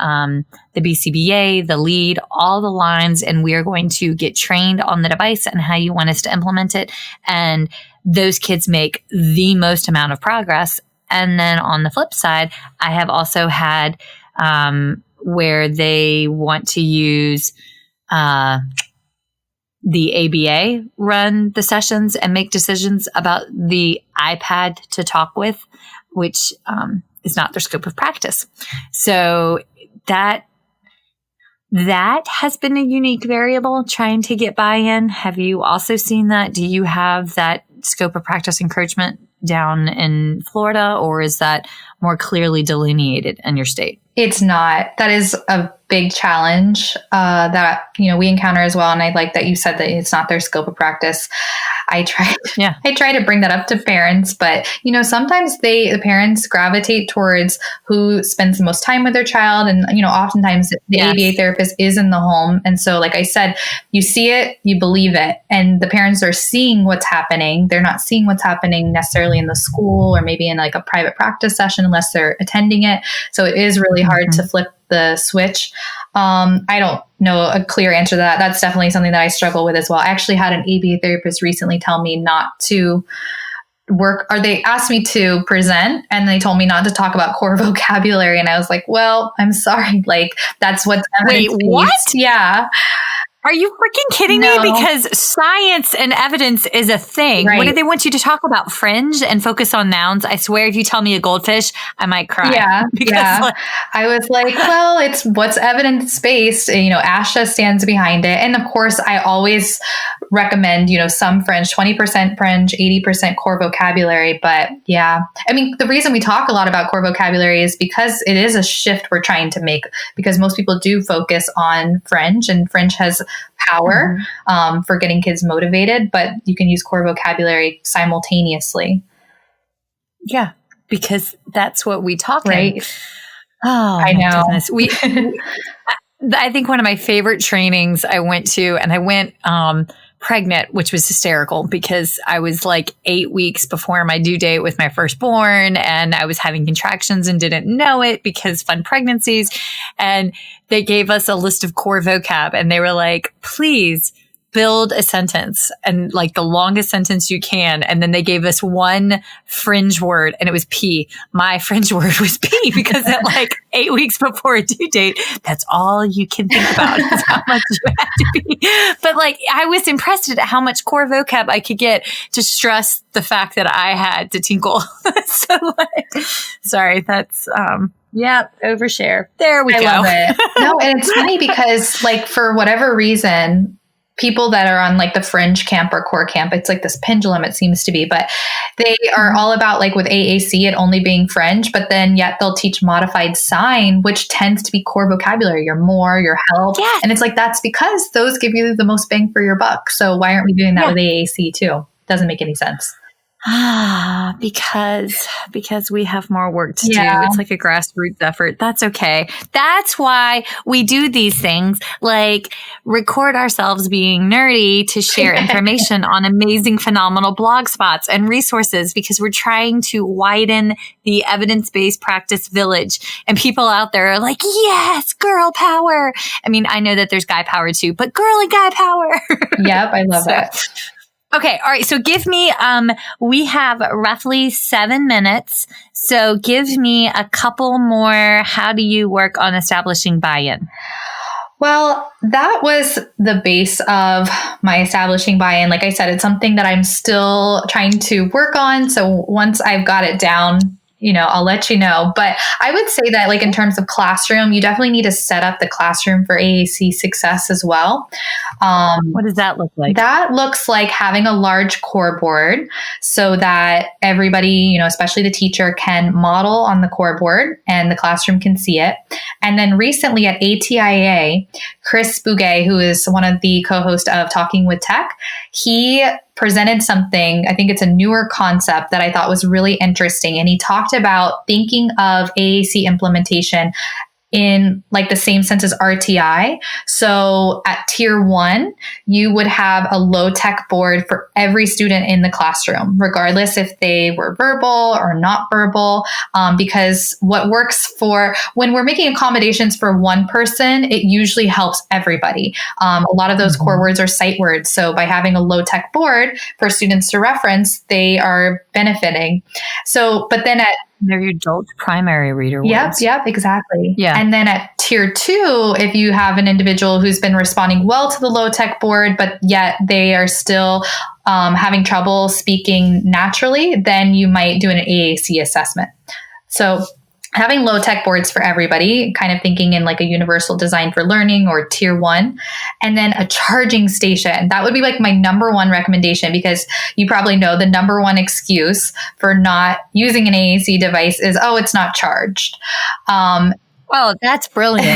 E: BCBA, the lead, all the lines, and we are going to get trained on the device and how you want us to implement it. And those kids make the most amount of progress. And then on the flip side, I have also had where they want to use the ABA run the sessions and make decisions about the iPad to talk with, which is not their scope of practice. So that has been a unique variable, trying to get buy-in. Have you also seen that? Do you have that scope of practice encroachment down in Florida, or is that more clearly delineated in your state?
D: It's not. That is a big challenge that, we encounter as well. And I like that you said that it's not their scope of practice. I try to bring that up to parents, but sometimes the parents gravitate towards who spends the most time with their child. And, oftentimes the ABA therapist is in the home. And so, like I said, you see it, you believe it, and the parents are seeing what's happening. They're not seeing what's happening necessarily in the school or maybe in like a private practice session unless they're attending it. So it is really hard to flip the switch. I don't know a clear answer to that. That's definitely something that I struggle with as well. I actually had an ABA therapist recently tell me not to work, or they asked me to present and they told me not to talk about core vocabulary. And I was like, well, I'm sorry. Like that's what's evidence-based.
E: Wait, what?
D: Yeah.
E: Are you freaking kidding me? Because science and evidence is a thing.
D: Right.
E: What do they want you to talk about? Fringe and focus on nouns? I swear, if you tell me a goldfish, I might cry.
D: Yeah. I was like, well, it's what's evidence-based. ASHA stands behind it. And of course, I always recommend, some French, 20% French, 80% core vocabulary. But yeah, I mean, the reason we talk a lot about core vocabulary is because it is a shift we're trying to make, because most people do focus on French, and French has power for getting kids motivated, but you can use core vocabulary simultaneously.
E: Yeah, because that's what we talk
D: right.
E: Oh,
D: I know.
E: I think one of my favorite trainings I went to, and I went pregnant, which was hysterical because I was like 8 weeks before my due date with my firstborn, and I was having contractions and didn't know it because fun pregnancies. And they gave us a list of core vocab, and they were like, please build a sentence, and like the longest sentence you can. And then they gave us one fringe word, and it was P. My fringe word was P because at like 8 weeks before a due date, that's all you can think about is how much you have to be. But like, I was impressed at how much core vocab I could get to stress the fact that I had to tinkle. So like, sorry, that's, overshare. There we go.
D: I love it. No, and it's funny because like, for whatever reason, people that are on like the fringe camp or core camp, it's like this pendulum, it seems to be, but they are all about like with AAC, it only being French, but then yet they'll teach modified sign, which tends to be core vocabulary, your more, your help. Yes. And it's like, that's because those give you the most bang for your buck. So why aren't we doing that with AAC too? Doesn't make any sense.
E: Because we have more work to do. It's like a grassroots effort. That's okay. That's why we do these things, like record ourselves being nerdy to share information on amazing, phenomenal blog spots and resources, because we're trying to widen the evidence-based practice village. And people out there are like, yes, girl power. I mean, I know that there's guy power too, but girly guy power.
D: Yep. I love that.
E: Okay. All right. So give me, we have roughly 7 minutes. So give me a couple more. How do you work on establishing buy-in?
D: Well, that was the base of my establishing buy-in. Like I said, it's something that I'm still trying to work on. So once I've got it down, I'll let you know. But I would say that like in terms of classroom, you definitely need to set up the classroom for AAC success as well.
E: What does that look like?
D: That looks like having a large core board so that everybody, especially the teacher, can model on the core board and the classroom can see it. And then recently at ATIA, Chris Bouguet, who is one of the co-hosts of Talking with Tech, he presented something, I think it's a newer concept that I thought was really interesting. And he talked about thinking of AAC implementation in like the same sense as RTI. So at tier 1, you would have a low tech board for every student in the classroom, regardless if they were verbal or not verbal, because what works for when we're making accommodations for one person, it usually helps everybody. A lot of those core words are sight words. So by having a low tech board for students to reference, they are benefiting. So, but then
E: they're your adult primary reader words.
D: Yep, exactly.
E: Yeah.
D: And then at tier 2, if you have an individual who's been responding well to the low tech board, but yet they are still having trouble speaking naturally, then you might do an AAC assessment. So having low tech boards for everybody, kind of thinking in like a universal design for learning or tier 1, and then a charging station. That would be like my number one recommendation, because you probably know the number one excuse for not using an AAC device is, oh, it's not charged.
B: Oh, that's brilliant.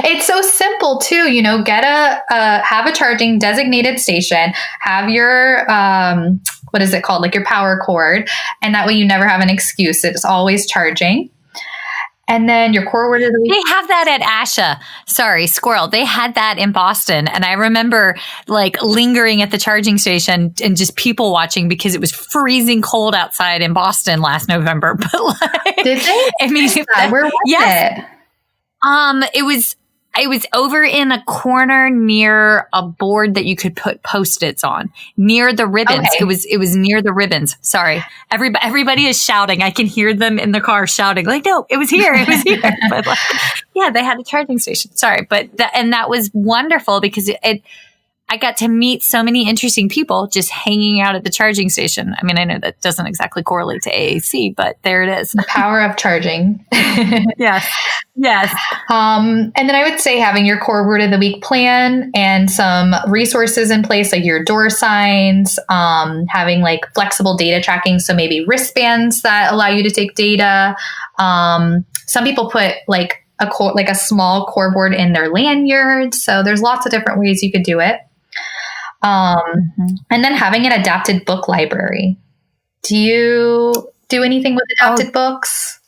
D: It's so simple too. Get have a charging designated station, have your, what is it called? Like your power cord. And that way you never have an excuse. It's always charging. And then your core word of the week.
B: They have that at ASHA. Sorry, squirrel. They had that in Boston. And I remember like lingering at the charging station and just people watching because it was freezing cold outside in Boston last November. But like,
D: Did they?
B: I mean,
D: Where was it?
B: It was over in a corner near a board that you could put Post-its on, near the ribbons.
D: Okay.
B: It was near the ribbons. Sorry. Everybody is shouting. I can hear them in the car shouting like, no, it was here. It was here. But like, yeah, they had a charging station. Sorry. But that was wonderful because I got to meet so many interesting people just hanging out at the charging station. I mean, I know that doesn't exactly correlate to AAC, but there it is.
D: The power of charging.
B: Yes. Yes.
D: And then I would say having your core word of the week plan and some resources in place, like your door signs, having like flexible data tracking. So maybe wristbands that allow you to take data. Some people put like a small core board in their lanyard. So there's lots of different ways you could do it. And then having an adapted book library. Do you do anything with adapted books?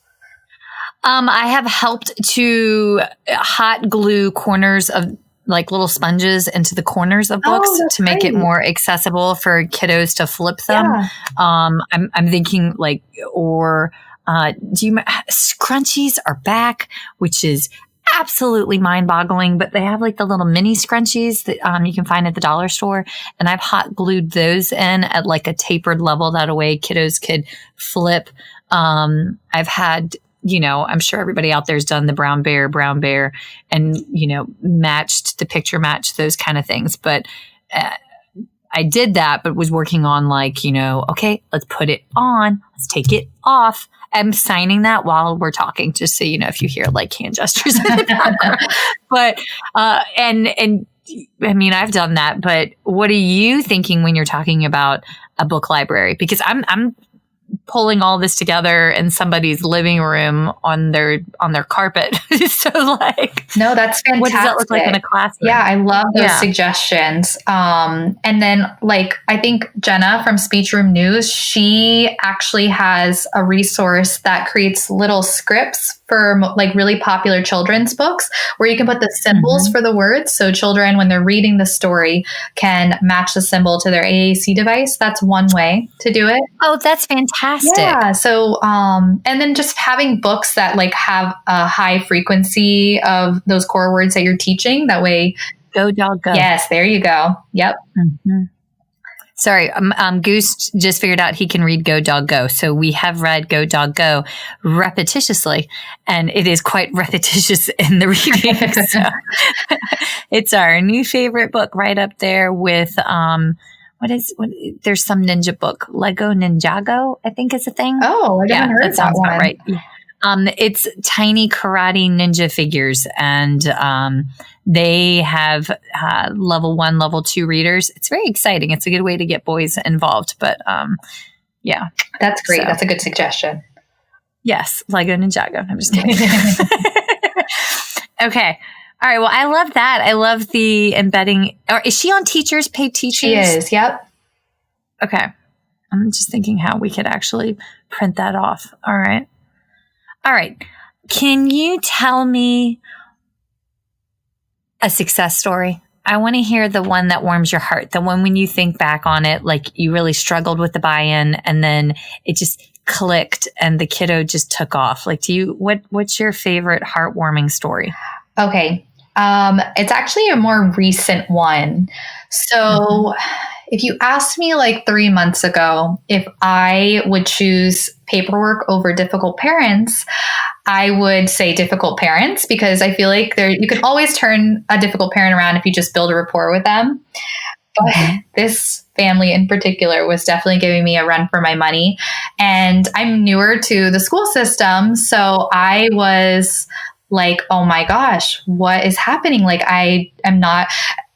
B: I have helped to hot glue corners of like little sponges into the corners of books to make it more accessible for kiddos to flip them.
D: Yeah.
B: I'm thinking like, or scrunchies are back, which is absolutely mind-boggling, but they have like the little mini scrunchies that you can find at the dollar store, and I've hot glued those in at like a tapered level that a way kiddos could flip. I've had, I'm sure everybody out there's done the brown bear and matched those kind of things, but I did that, but was working on like, okay, let's put it on, let's take it off. I'm signing that while we're talking, just so if you hear like hand gestures in the background. But and I mean, I've done that. But what are you thinking when you're talking about a book library? Because I'm pulling all this together in somebody's living room on their carpet. So like,
D: no, that's fantastic.
B: What does that look like in a classroom?
D: Yeah, I love those suggestions. And then like, I think Jenna from Speech Room News, she actually has a resource that creates little scripts for like really popular children's books where you can put the symbols for the words. So children, when they're reading the story, can match the symbol to their AAC device. That's one way to do it.
B: Oh, that's fantastic.
D: Yeah. So, and then just having books that like have a high frequency of those core words that you're teaching. That way.
B: Go dog go.
D: Yes. There you go. Yep.
B: Mm-hmm. Sorry, Goose just figured out he can read Go Dog Go. So we have read Go Dog Go repetitiously, and it is quite repetitious in the reading. So it's our new favorite book, right up there with there's some ninja book, Lego Ninjago, I think is a thing.
D: Oh, I haven't heard that one.
B: Right. It's tiny karate ninja figures, and they have level 1, level 2 readers. It's very exciting. It's a good way to get boys involved. But yeah,
D: that's great. So, that's a good suggestion.
B: Yes, Lego Ninjago. I'm just kidding. Okay. All right. Well, I love that. I love the embedding. Or is she on Teachers, Paid Teachers?
D: She is. Yep.
B: Okay. I'm just thinking how we could actually print that off. All right. All right. Can you tell me a success story? I want to hear the one that warms your heart. The one when you think back on it, like you really struggled with the buy-in and then it just clicked and the kiddo just took off. Like, what's your favorite heartwarming story?
D: Okay. It's actually a more recent one. So if you asked me like 3 months ago, if I would choose paperwork over difficult parents, I would say difficult parents, because I feel like you can always turn a difficult parent around if you just build a rapport with them. But this family in particular was definitely giving me a run for my money. And I'm newer to the school system. So I was like, oh my gosh, what is happening? Like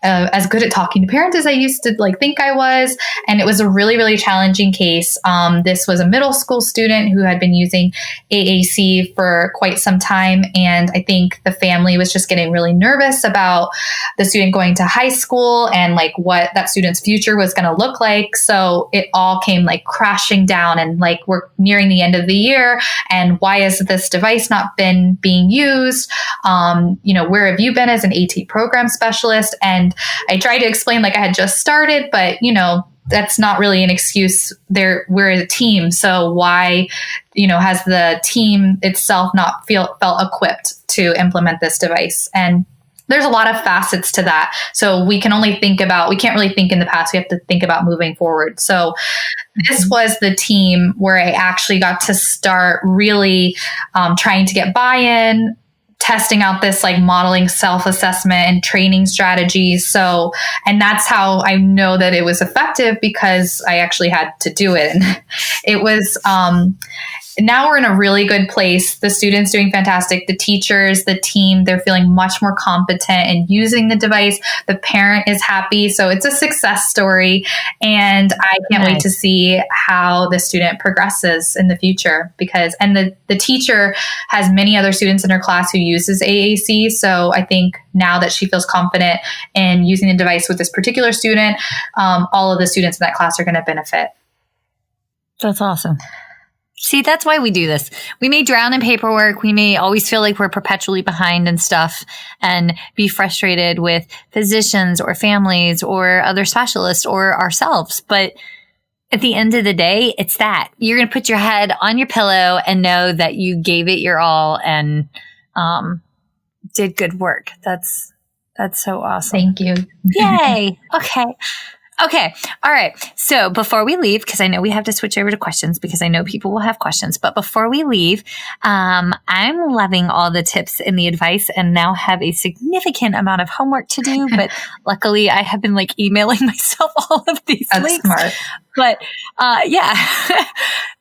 D: as good at talking to parents as I used to think I was. And it was a really, really challenging case. This was a middle school student who had been using AAC for quite some time. And I think the family was just getting really nervous about the student going to high school and what that student's future was going to look like. So it all came crashing down, and we're nearing the end of the year. And why has this device not been being used? Where have you been as an AT program specialist? And I tried to explain I had just started, but that's not really an excuse. We're a team. So why, has the team itself not felt equipped to implement this device? And there's a lot of facets to that. So we can't really think in the past. We have to think about moving forward. So this was the team where I actually got to start really trying to get buy-in, testing out this modeling self-assessment and training strategies. So, and that's how I know that it was effective, because I actually had to do it. And it was, now we're in a really good place. The students doing fantastic. The teachers, the team, they're feeling much more competent in using the device. The parent is happy. So it's a success story. And I can't wait to see how the student progresses in the future, and the teacher has many other students in her class who uses AAC. So I think now that she feels confident in using the device with this particular student, all of the students in that class are going to benefit.
E: That's awesome. See, that's why we do this. We may drown in paperwork. We may always feel like we're perpetually behind and stuff, and be frustrated with physicians or families or other specialists or ourselves. But at the end of the day, it's that you're going to put your head on your pillow and know that you gave it your all and did good work. That's so awesome.
D: Thank you.
E: Yay. Okay. All right. So before we leave, because I know we have to switch over to questions, because I know people will have questions, but before we leave, I'm loving all the tips and the advice, and now have a significant amount of homework to do. But luckily I have been emailing myself all of these links.
D: Smart.
E: But yeah,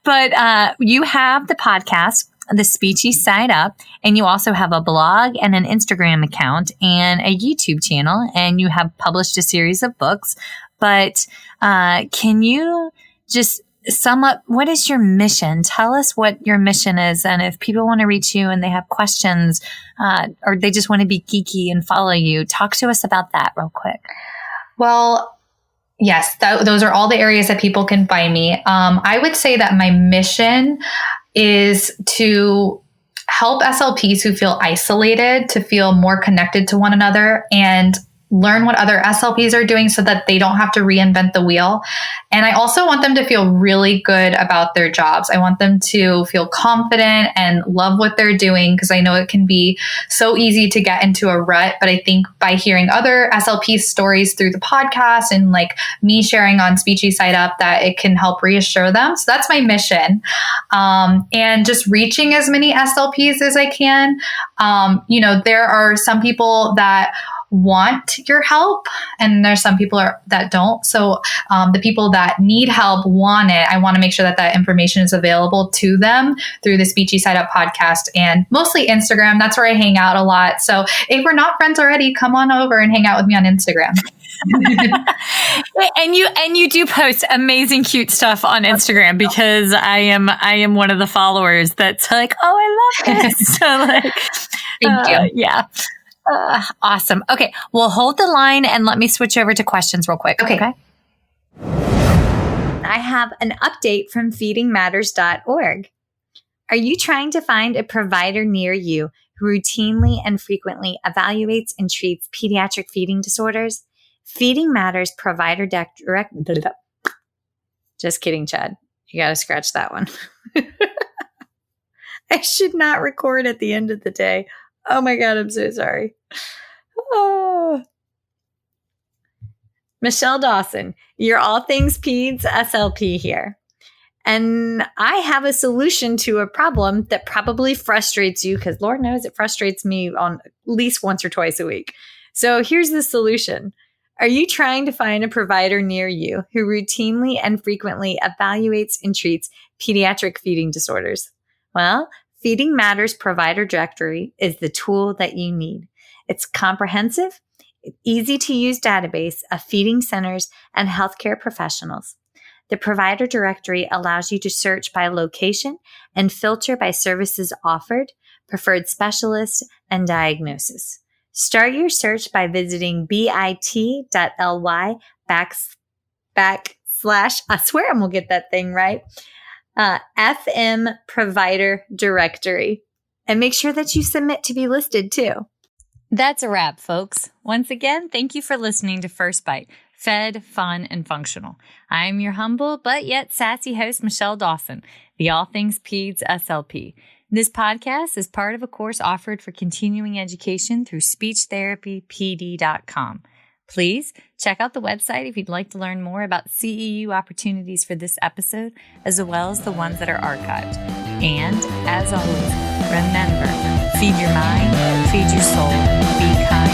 E: but you have the podcast, the Speechie Side Up, and you also have a blog and an Instagram account and a YouTube channel, and you have published a series of books. But can you just sum up, what is your mission? Tell us what your mission is. And if people want to reach you and they have questions, or they just want to be geeky and follow you, talk to us about that real quick.
D: Well, yes, those are all the areas that people can find me. I would say that my mission is to help SLPs who feel isolated to feel more connected to one another, and learn what other SLPs are doing so that they don't have to reinvent the wheel. And I also want them to feel really good about their jobs. I want them to feel confident and love what they're doing, because I know it can be so easy to get into a rut. But I think by hearing other SLP stories through the podcast and me sharing on Speechie Side Up, that it can help reassure them. So that's my mission. And just reaching as many SLPs as I can. There are some people that want your help, and there's some people that don't. So the people that need help want it. I want to make sure that information is available to them through the Speechie Side Up podcast, and mostly Instagram. That's where I hang out a lot. So if we're not friends already, come on over and hang out with me on Instagram.
E: and you do post amazing, cute stuff on Instagram, because I am one of the followers that's oh, I love this. So
D: Thank you.
E: Yeah. Awesome. Okay. Well, hold the line and let me switch over to questions real quick. Okay. I have an update from feedingmatters.org. Are you trying to find a provider near you who routinely and frequently evaluates and treats pediatric feeding disorders? Feeding Matters provider Just kidding, Chad. You got to scratch that one. I should not record at the end of the day. Oh my God, I'm so sorry. Oh. Michelle Dawson, you're all things peds SLP here. And I have a solution to a problem that probably frustrates you, because Lord knows it frustrates me on at least once or twice a week. So here's the solution. Are you trying to find a provider near you who routinely and frequently evaluates and treats pediatric feeding disorders? Well, Feeding Matters Provider Directory is the tool that you need. It's comprehensive,
B: easy-to-use database of feeding centers and healthcare professionals. The provider directory allows you to search by location and filter by services offered, preferred specialists, and diagnosis. Start your search by visiting bit.ly / I swear I'm going to get that thing right, FM Provider Directory. And make sure that you submit to be listed too. That's a wrap, folks. Once again, thank you for listening to First Bite, fed, fun, and functional. I am your humble but yet sassy host, Michelle Dawson, the All Things Peds SLP. This podcast is part of a course offered for continuing education through speechtherapypd.com. Please check out the website if you'd like to learn more about CEU opportunities for this episode, as well as the ones that are archived. And as always, remember, feed your mind, feed your soul, be kind,